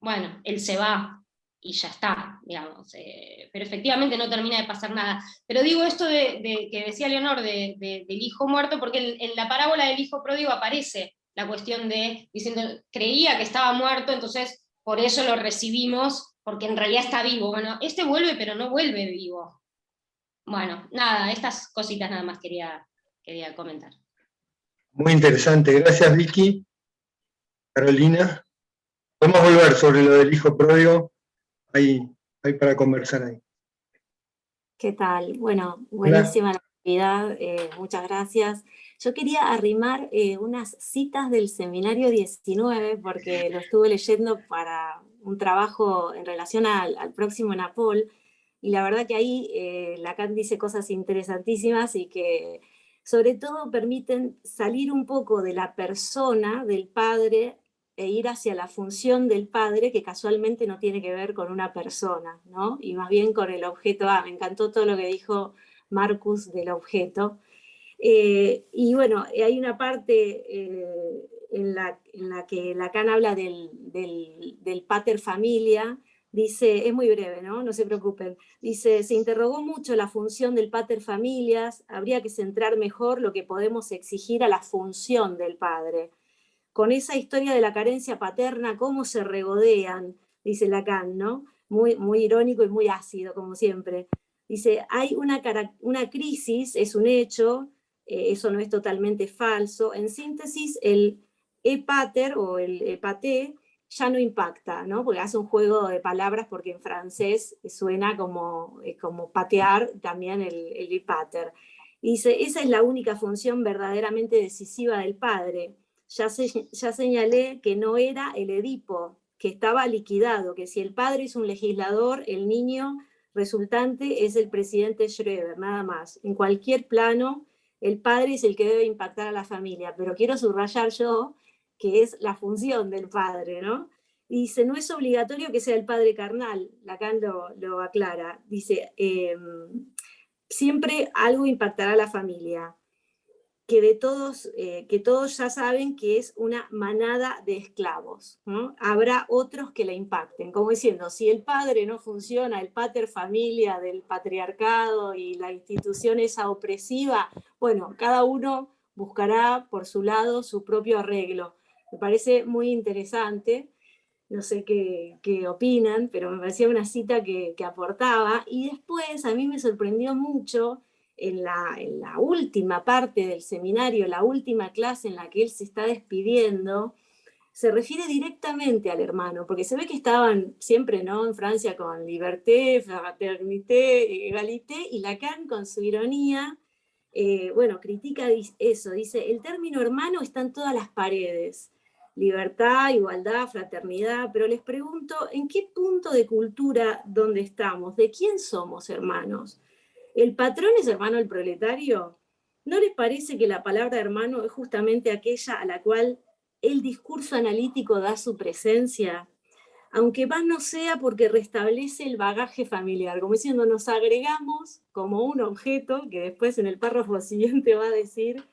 bueno, él se va, y ya está, digamos, pero efectivamente no termina de pasar nada. Pero digo esto de que decía Leonor del hijo muerto, porque en la parábola del hijo pródigo aparece la cuestión diciendo, creía que estaba muerto, entonces por eso lo recibimos, porque en realidad está vivo. Bueno, este vuelve, pero no vuelve vivo. Bueno, nada, estas cositas nada más quería comentar. Muy interesante, gracias Vicky. Carolina, podemos volver sobre lo del hijo pródigo, hay para conversar ahí. ¿Qué tal? Bueno, buenísima la actividad, muchas gracias. Yo quería arrimar unas citas del seminario 19, porque lo estuve leyendo para un trabajo en relación al próximo NAPOL, y la verdad que ahí Lacan dice cosas interesantísimas y que sobre todo permiten salir un poco de la persona del padre e ir hacia la función del padre, que casualmente no tiene que ver con una persona, ¿no? Y más bien con el objeto A. Me encantó todo lo que dijo Marcus del objeto. Y bueno, hay una parte en la que Lacan habla del pater familia. Dice, es muy breve, ¿no? No se preocupen. Dice, se interrogó mucho la función del pater familias, habría que centrar mejor lo que podemos exigir a la función del padre. Con esa historia de la carencia paterna, cómo se regodean, dice Lacan, ¿no? Muy, muy irónico y muy ácido, como siempre. Dice, hay una crisis, es un hecho, eso no es totalmente falso. En síntesis, el e-pater o el e-paté ya no impacta, ¿no? Porque hace un juego de palabras, porque en francés suena como patear también el e-pater. Dice, esa es la única función verdaderamente decisiva del padre. Ya señalé que no era el Edipo, que estaba liquidado, que si el padre es un legislador, el niño resultante es el presidente Schroeder, nada más. En cualquier plano, el padre es el que debe impactar a la familia, pero quiero subrayar yo que es la función del padre, ¿no? Y dice, no es obligatorio que sea el padre carnal, Lacan lo aclara, dice, siempre algo impactará a la familia, que todos ya saben que es una manada de esclavos, ¿no? Habrá otros que la impacten, como diciendo, si el padre no funciona, el pater familia del patriarcado y la institución esa opresiva, bueno, cada uno buscará por su lado su propio arreglo. Me parece muy interesante, no sé qué opinan, pero me parecía una cita que aportaba, y después a mí me sorprendió mucho en la última parte del seminario, la última clase en la que él se está despidiendo, se refiere directamente al hermano, porque se ve que estaban siempre, ¿no?, en Francia con liberté, fraternité, égalité, y Lacan con su ironía, bueno, critica eso, dice, el término hermano está en todas las paredes, libertad, igualdad, fraternidad, pero les pregunto, ¿en qué punto de cultura donde estamos? ¿De quién somos hermanos? ¿El patrón es hermano del proletario? ¿No les parece que la palabra hermano es justamente aquella a la cual el discurso analítico da su presencia? Aunque más no sea porque restablece el bagaje familiar, como diciendo, nos agregamos como un objeto, que después en el párrafo siguiente va a decir,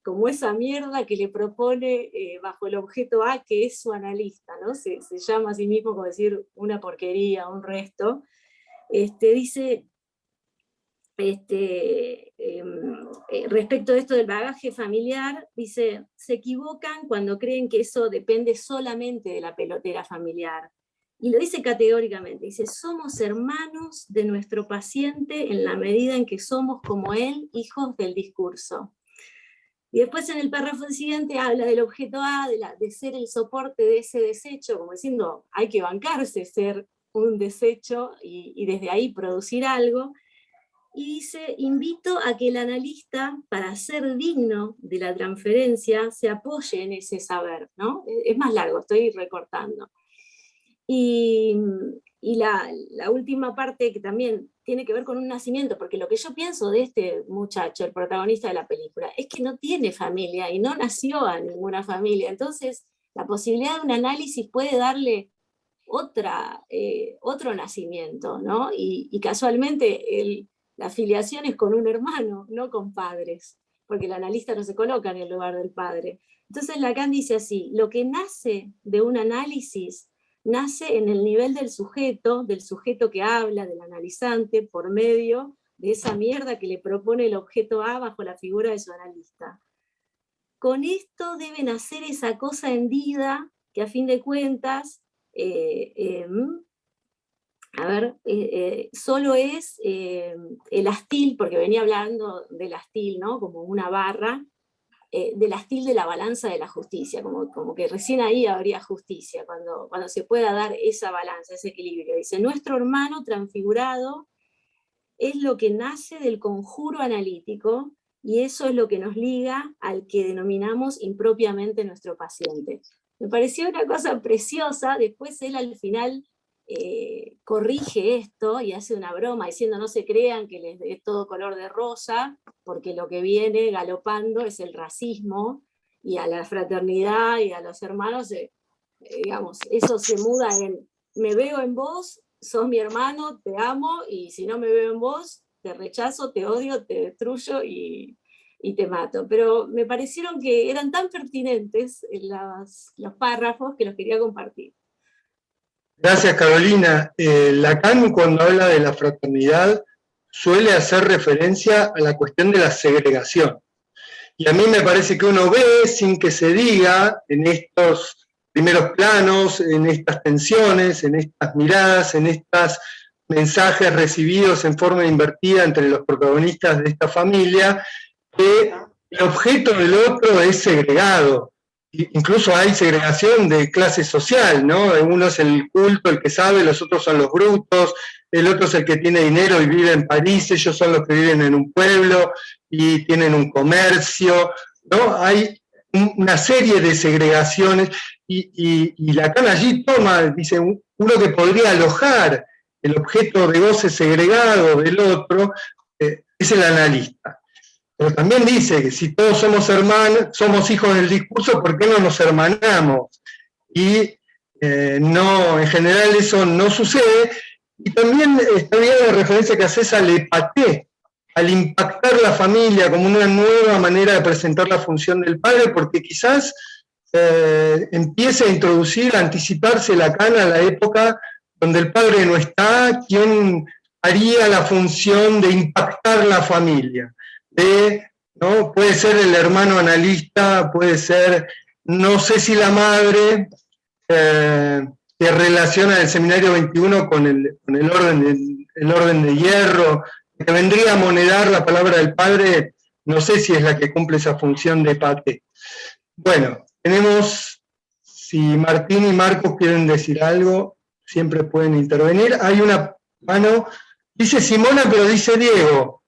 como esa mierda que le propone bajo el objeto A, que es su analista, ¿no? Se llama a sí mismo como decir una porquería, un resto. Dice, respecto de esto del bagaje familiar, dice, se equivocan cuando creen que eso depende solamente de la pelotera familiar. Y lo dice categóricamente, dice, somos hermanos de nuestro paciente en la medida en que somos como él, hijos del discurso. Y después en el párrafo siguiente habla del objeto A, de ser el soporte de ese desecho, como diciendo, hay que bancarse ser un desecho y desde ahí producir algo. y dice, invito a que el analista, para ser digno de la transferencia, se apoye en ese saber, ¿no? Es más largo, estoy recortando. Y la última parte que también tiene que ver con un nacimiento, porque lo que yo pienso de este muchacho, el protagonista de la película, es que no tiene familia y no nació a ninguna familia. Entonces, la posibilidad de un análisis puede darle otro nacimiento, ¿no? Y casualmente la filiación es con un hermano, no con padres, porque el analista no se coloca en el lugar del padre. Entonces Lacan dice así, lo que nace de un análisis nace en el nivel del sujeto que habla, del analizante, por medio de esa mierda que le propone el objeto A bajo la figura de su analista. Con esto debe nacer esa cosa hendida que a fin de cuentas solo es el astil, porque venía hablando del astil, ¿no? Como una barra, del astil de la balanza de la justicia, como que recién ahí habría justicia, cuando se pueda dar esa balanza, ese equilibrio. Dice, nuestro hermano transfigurado es lo que nace del conjuro analítico, y eso es lo que nos liga al que denominamos impropiamente nuestro paciente. Me pareció una cosa preciosa. Después él al final corrige esto y hace una broma diciendo no se crean que les dé todo color de rosa, porque lo que viene galopando es el racismo, y a la fraternidad y a los hermanos, digamos, eso se muda en me veo en vos, sos mi hermano, te amo, y si no me veo en vos, te rechazo, te odio, te destruyo y te mato. Pero me parecieron que eran tan pertinentes los párrafos que los quería compartir. Gracias, Carolina. Lacan, cuando habla de la fraternidad, suele hacer referencia a la cuestión de la segregación. Y a mí me parece que uno ve, sin que se diga, en estos primeros planos, en estas tensiones, en estas miradas, en estos mensajes recibidos en forma invertida entre los protagonistas de esta familia, que el objeto del otro es segregado. Incluso hay segregación de clase social, ¿no? Uno es el culto, el que sabe, los otros son los brutos, el otro es el que tiene dinero y vive en París, ellos son los que viven en un pueblo y tienen un comercio, ¿no? Hay una serie de segregaciones y Lacan allí toma, dice, uno que podría alojar el objeto de goce segregado del otro es el analista. Pero también dice que si todos somos hermanos, somos hijos del discurso, ¿por qué no nos hermanamos? Y no, en general eso no sucede. Y también está bien la referencia que haces al epaté, al impactar la familia como una nueva manera de presentar la función del padre, porque quizás empiece a introducir, a anticiparse Lacan a la época donde el padre no está, quien haría la función de impactar la familia. ¿No? Puede ser el hermano analista, puede ser, no sé si la madre, que relaciona el seminario 21 con el orden de hierro, que vendría a monedar la palabra del padre, no sé si es la que cumple esa función de pate. Bueno, tenemos, si Martín y Marcos quieren decir algo, siempre pueden intervenir. Hay una mano, dice Simona, pero dice Diego.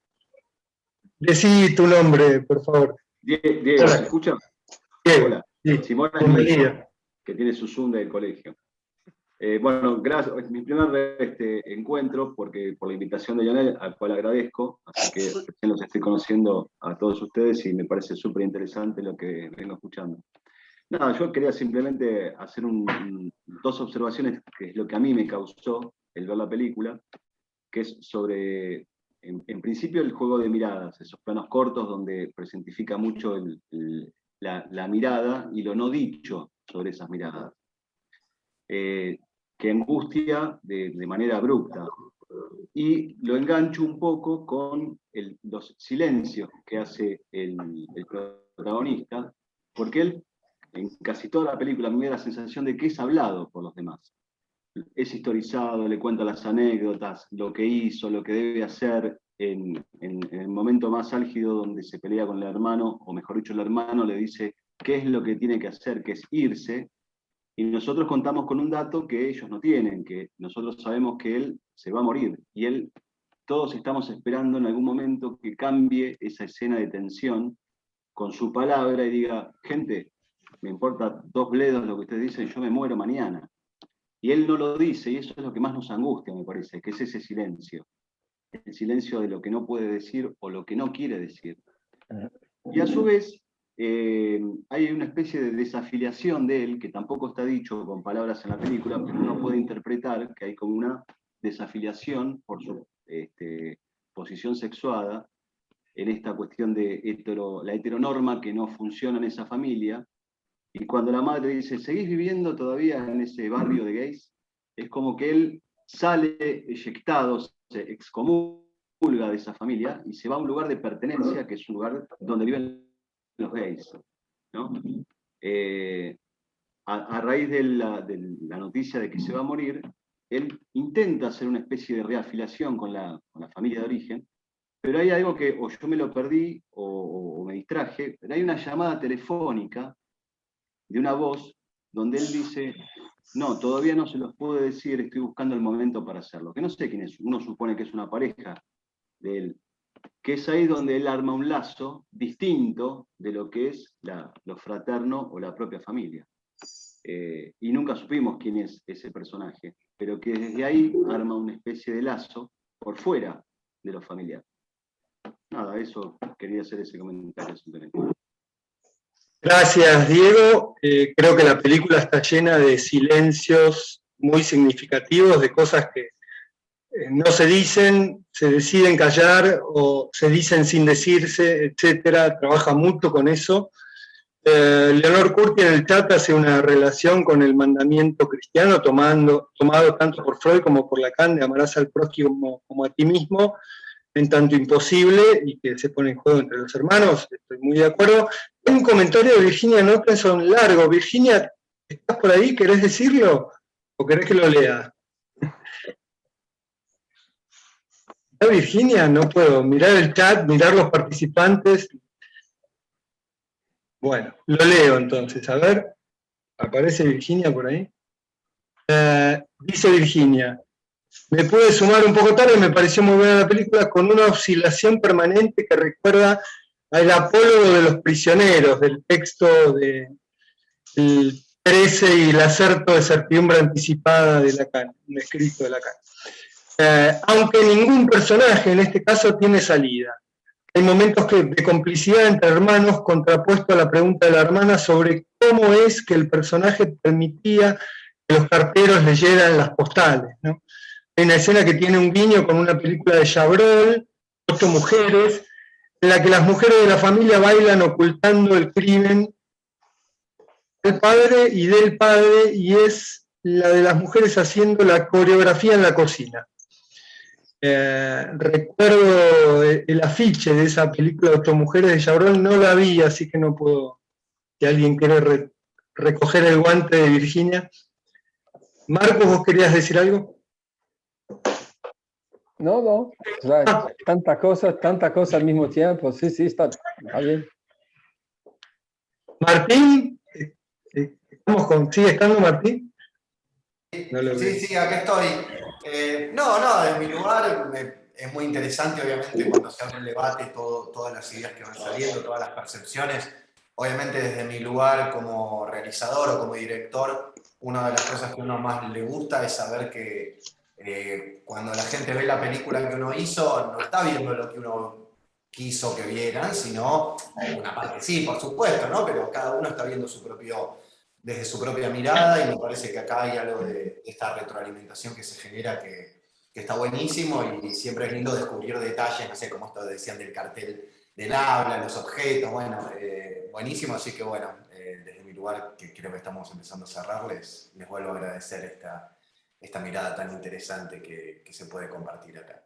Decí tu nombre, por favor. Diego, ¿se escucha? Diego. Hola. Sí. Simona es mi hija, que tiene su Zoom del colegio. Bueno, gracias. Es mi primer encuentro, porque por la invitación de Yanel, al cual agradezco, así que recién los estoy conociendo a todos ustedes y me parece súper interesante lo que vengo escuchando. Nada, yo quería simplemente hacer dos observaciones, que es lo que a mí me causó el ver la película, que es sobre... En principio el juego de miradas, esos planos cortos donde presentifica mucho la mirada y lo no dicho sobre esas miradas, que angustia de manera abrupta. Y lo engancho un poco con los silencios que hace el protagonista, porque él en casi toda la película me da la sensación de que es hablado por los demás. Es historizado, le cuenta las anécdotas, lo que hizo, lo que debe hacer en el momento más álgido donde se pelea con el hermano, o mejor dicho, el hermano le dice qué es lo que tiene que hacer, que es irse, y nosotros contamos con un dato que ellos no tienen, que nosotros sabemos que él se va a morir, y él todos estamos esperando en algún momento que cambie esa escena de tensión con su palabra y diga, gente, me importa 2 bledos lo que ustedes dicen, yo me muero mañana. Y él no lo dice, y eso es lo que más nos angustia, me parece, que es ese silencio. El silencio de lo que no puede decir o lo que no quiere decir. Y a su vez, hay una especie de desafiliación de él, que tampoco está dicho con palabras en la película, pero uno puede interpretar que hay como una desafiliación por su posición sexuada en esta cuestión de la heteronorma que no funciona en esa familia. Y cuando la madre dice, ¿seguís viviendo todavía en ese barrio de gays? Es como que él sale eyectado, se excomulga de esa familia y se va a un lugar de pertenencia, que es un lugar donde viven los gays, ¿no? A raíz de la noticia de que se va a morir, él intenta hacer una especie de reafiliación con la familia de origen, pero hay algo que o yo me lo perdí o me distraje, pero hay una llamada telefónica de una voz donde él dice, no, todavía no se los puedo decir, estoy buscando el momento para hacerlo. Que no sé quién es, uno supone que es una pareja de él, que es ahí donde él arma un lazo distinto de lo que es lo fraterno o la propia familia. Y nunca supimos quién es ese personaje, pero que desde ahí arma una especie de lazo por fuera de lo familiar. Nada, eso quería hacer ese comentario simplemente. Gracias, Diego. Creo que la película está llena de silencios muy significativos, de cosas que no se dicen, se deciden callar o se dicen sin decirse, etc. Trabaja mucho con eso. Leonor Curti en el chat hace una relación con el mandamiento cristiano, tomado tanto por Freud como por Lacan, de amarás al prójimo como a ti mismo, en tanto imposible, y que se pone en juego entre los hermanos. Estoy muy de acuerdo. Hay un comentario de Virginia Nortenson largo. Virginia, ¿estás por ahí? ¿Querés decirlo? ¿O querés que lo lea? ¿No, Virginia? No puedo mirar el chat, mirar los participantes. Bueno, lo leo entonces. A ver, ¿aparece Virginia por ahí? Dice Virginia, me pude sumar un poco tarde, me pareció muy buena la película, con una oscilación permanente que recuerda al Apólogo de los prisioneros, del texto del 13 y el acerto de certidumbre anticipada de Lacan, un escrito de Lacan. Aunque ningún personaje en este caso tiene salida. Hay momentos de complicidad entre hermanos, contrapuesto a la pregunta de la hermana sobre cómo es que el personaje permitía que los carteros leyeran las postales, ¿no? Hay una escena que tiene un guiño con una película de Chabrol, 8 mujeres, en la que las mujeres de la familia bailan ocultando el crimen del padre, y es la de las mujeres haciendo la coreografía en la cocina. Recuerdo el afiche de esa película, 8 mujeres de Chabrol, no la vi, así que no puedo, si alguien quiere recoger el guante de Virginia. Marcos, ¿vos querías decir algo? No, o sea, tanta cosa al mismo tiempo. Sí, está bien. Martín, ¿sigue estando Martín? Sí, acá estoy. No, desde mi lugar es muy interesante, obviamente, cuando se abre el debate, todas las ideas que van saliendo, todas las percepciones. Obviamente, desde mi lugar como realizador o como director, una de las cosas que a uno más le gusta es saber que cuando la gente ve la película que uno hizo, no está viendo lo que uno quiso que vieran, sino una parte sí, por supuesto, ¿no? Pero cada uno está viendo desde su propia mirada, y me parece que acá hay algo de esta retroalimentación que se genera que está buenísimo, y siempre es lindo descubrir detalles, no sé, como esto decían del cartel del habla, los objetos, bueno, buenísimo, así que bueno, desde mi lugar, que creo que estamos empezando a cerrar, les vuelvo a agradecer esta mirada tan interesante que se puede compartir acá.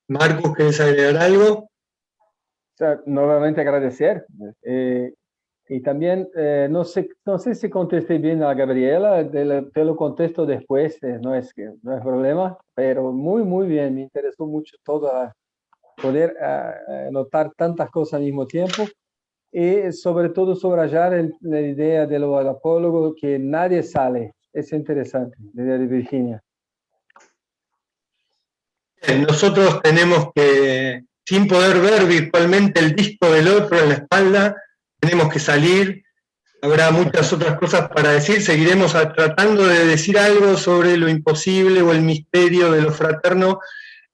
Marcos, ¿querés agregar algo? O sea, nuevamente agradecer. Y también, no sé si contesté bien a Gabriela, te lo contesto después, no es problema, pero muy bien, me interesó mucho poder notar tantas cosas al mismo tiempo, y sobre todo subrayar la idea del apólogo, que nadie sale. Es interesante, la idea de Virginia. Nosotros tenemos que, sin poder ver virtualmente el disco del otro en la espalda, tenemos que salir. Habrá muchas otras cosas para decir. Seguiremos tratando de decir algo sobre lo imposible o el misterio de lo fraterno.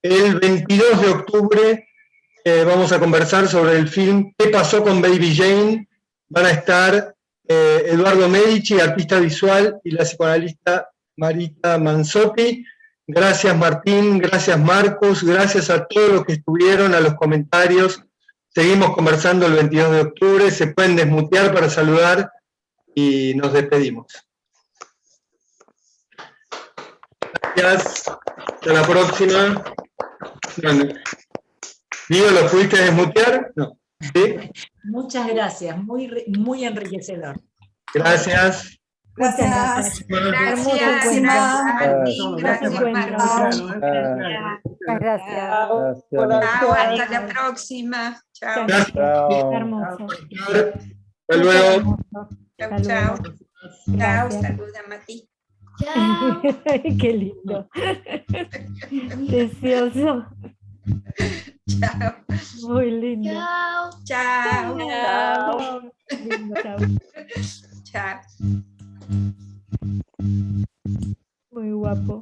El 22 de octubre vamos a conversar sobre el film ¿Qué pasó con Baby Jane? Van a estar Eduardo Medici, artista visual, y la psicoanalista Marita Manzotti. Gracias Martín, gracias Marcos, gracias a todos los que estuvieron, a los comentarios. Seguimos conversando el 22 de octubre, se pueden desmutear para saludar y nos despedimos. Gracias, hasta la próxima. Diego, ¿lo pudiste desmutear? No. ¿Sí? Muchas gracias, muy enriquecedor. Gracias. Gracias. Gracias. Gracias. Chao, hasta la próxima. Chao. Hermoso. Hasta luego. Chao, chao. Chao, saluda Mati. Qué lindo. Precioso. Chao. Muy lindo. Chao. Chao. Lindo, chao. Chao. Muy guapo.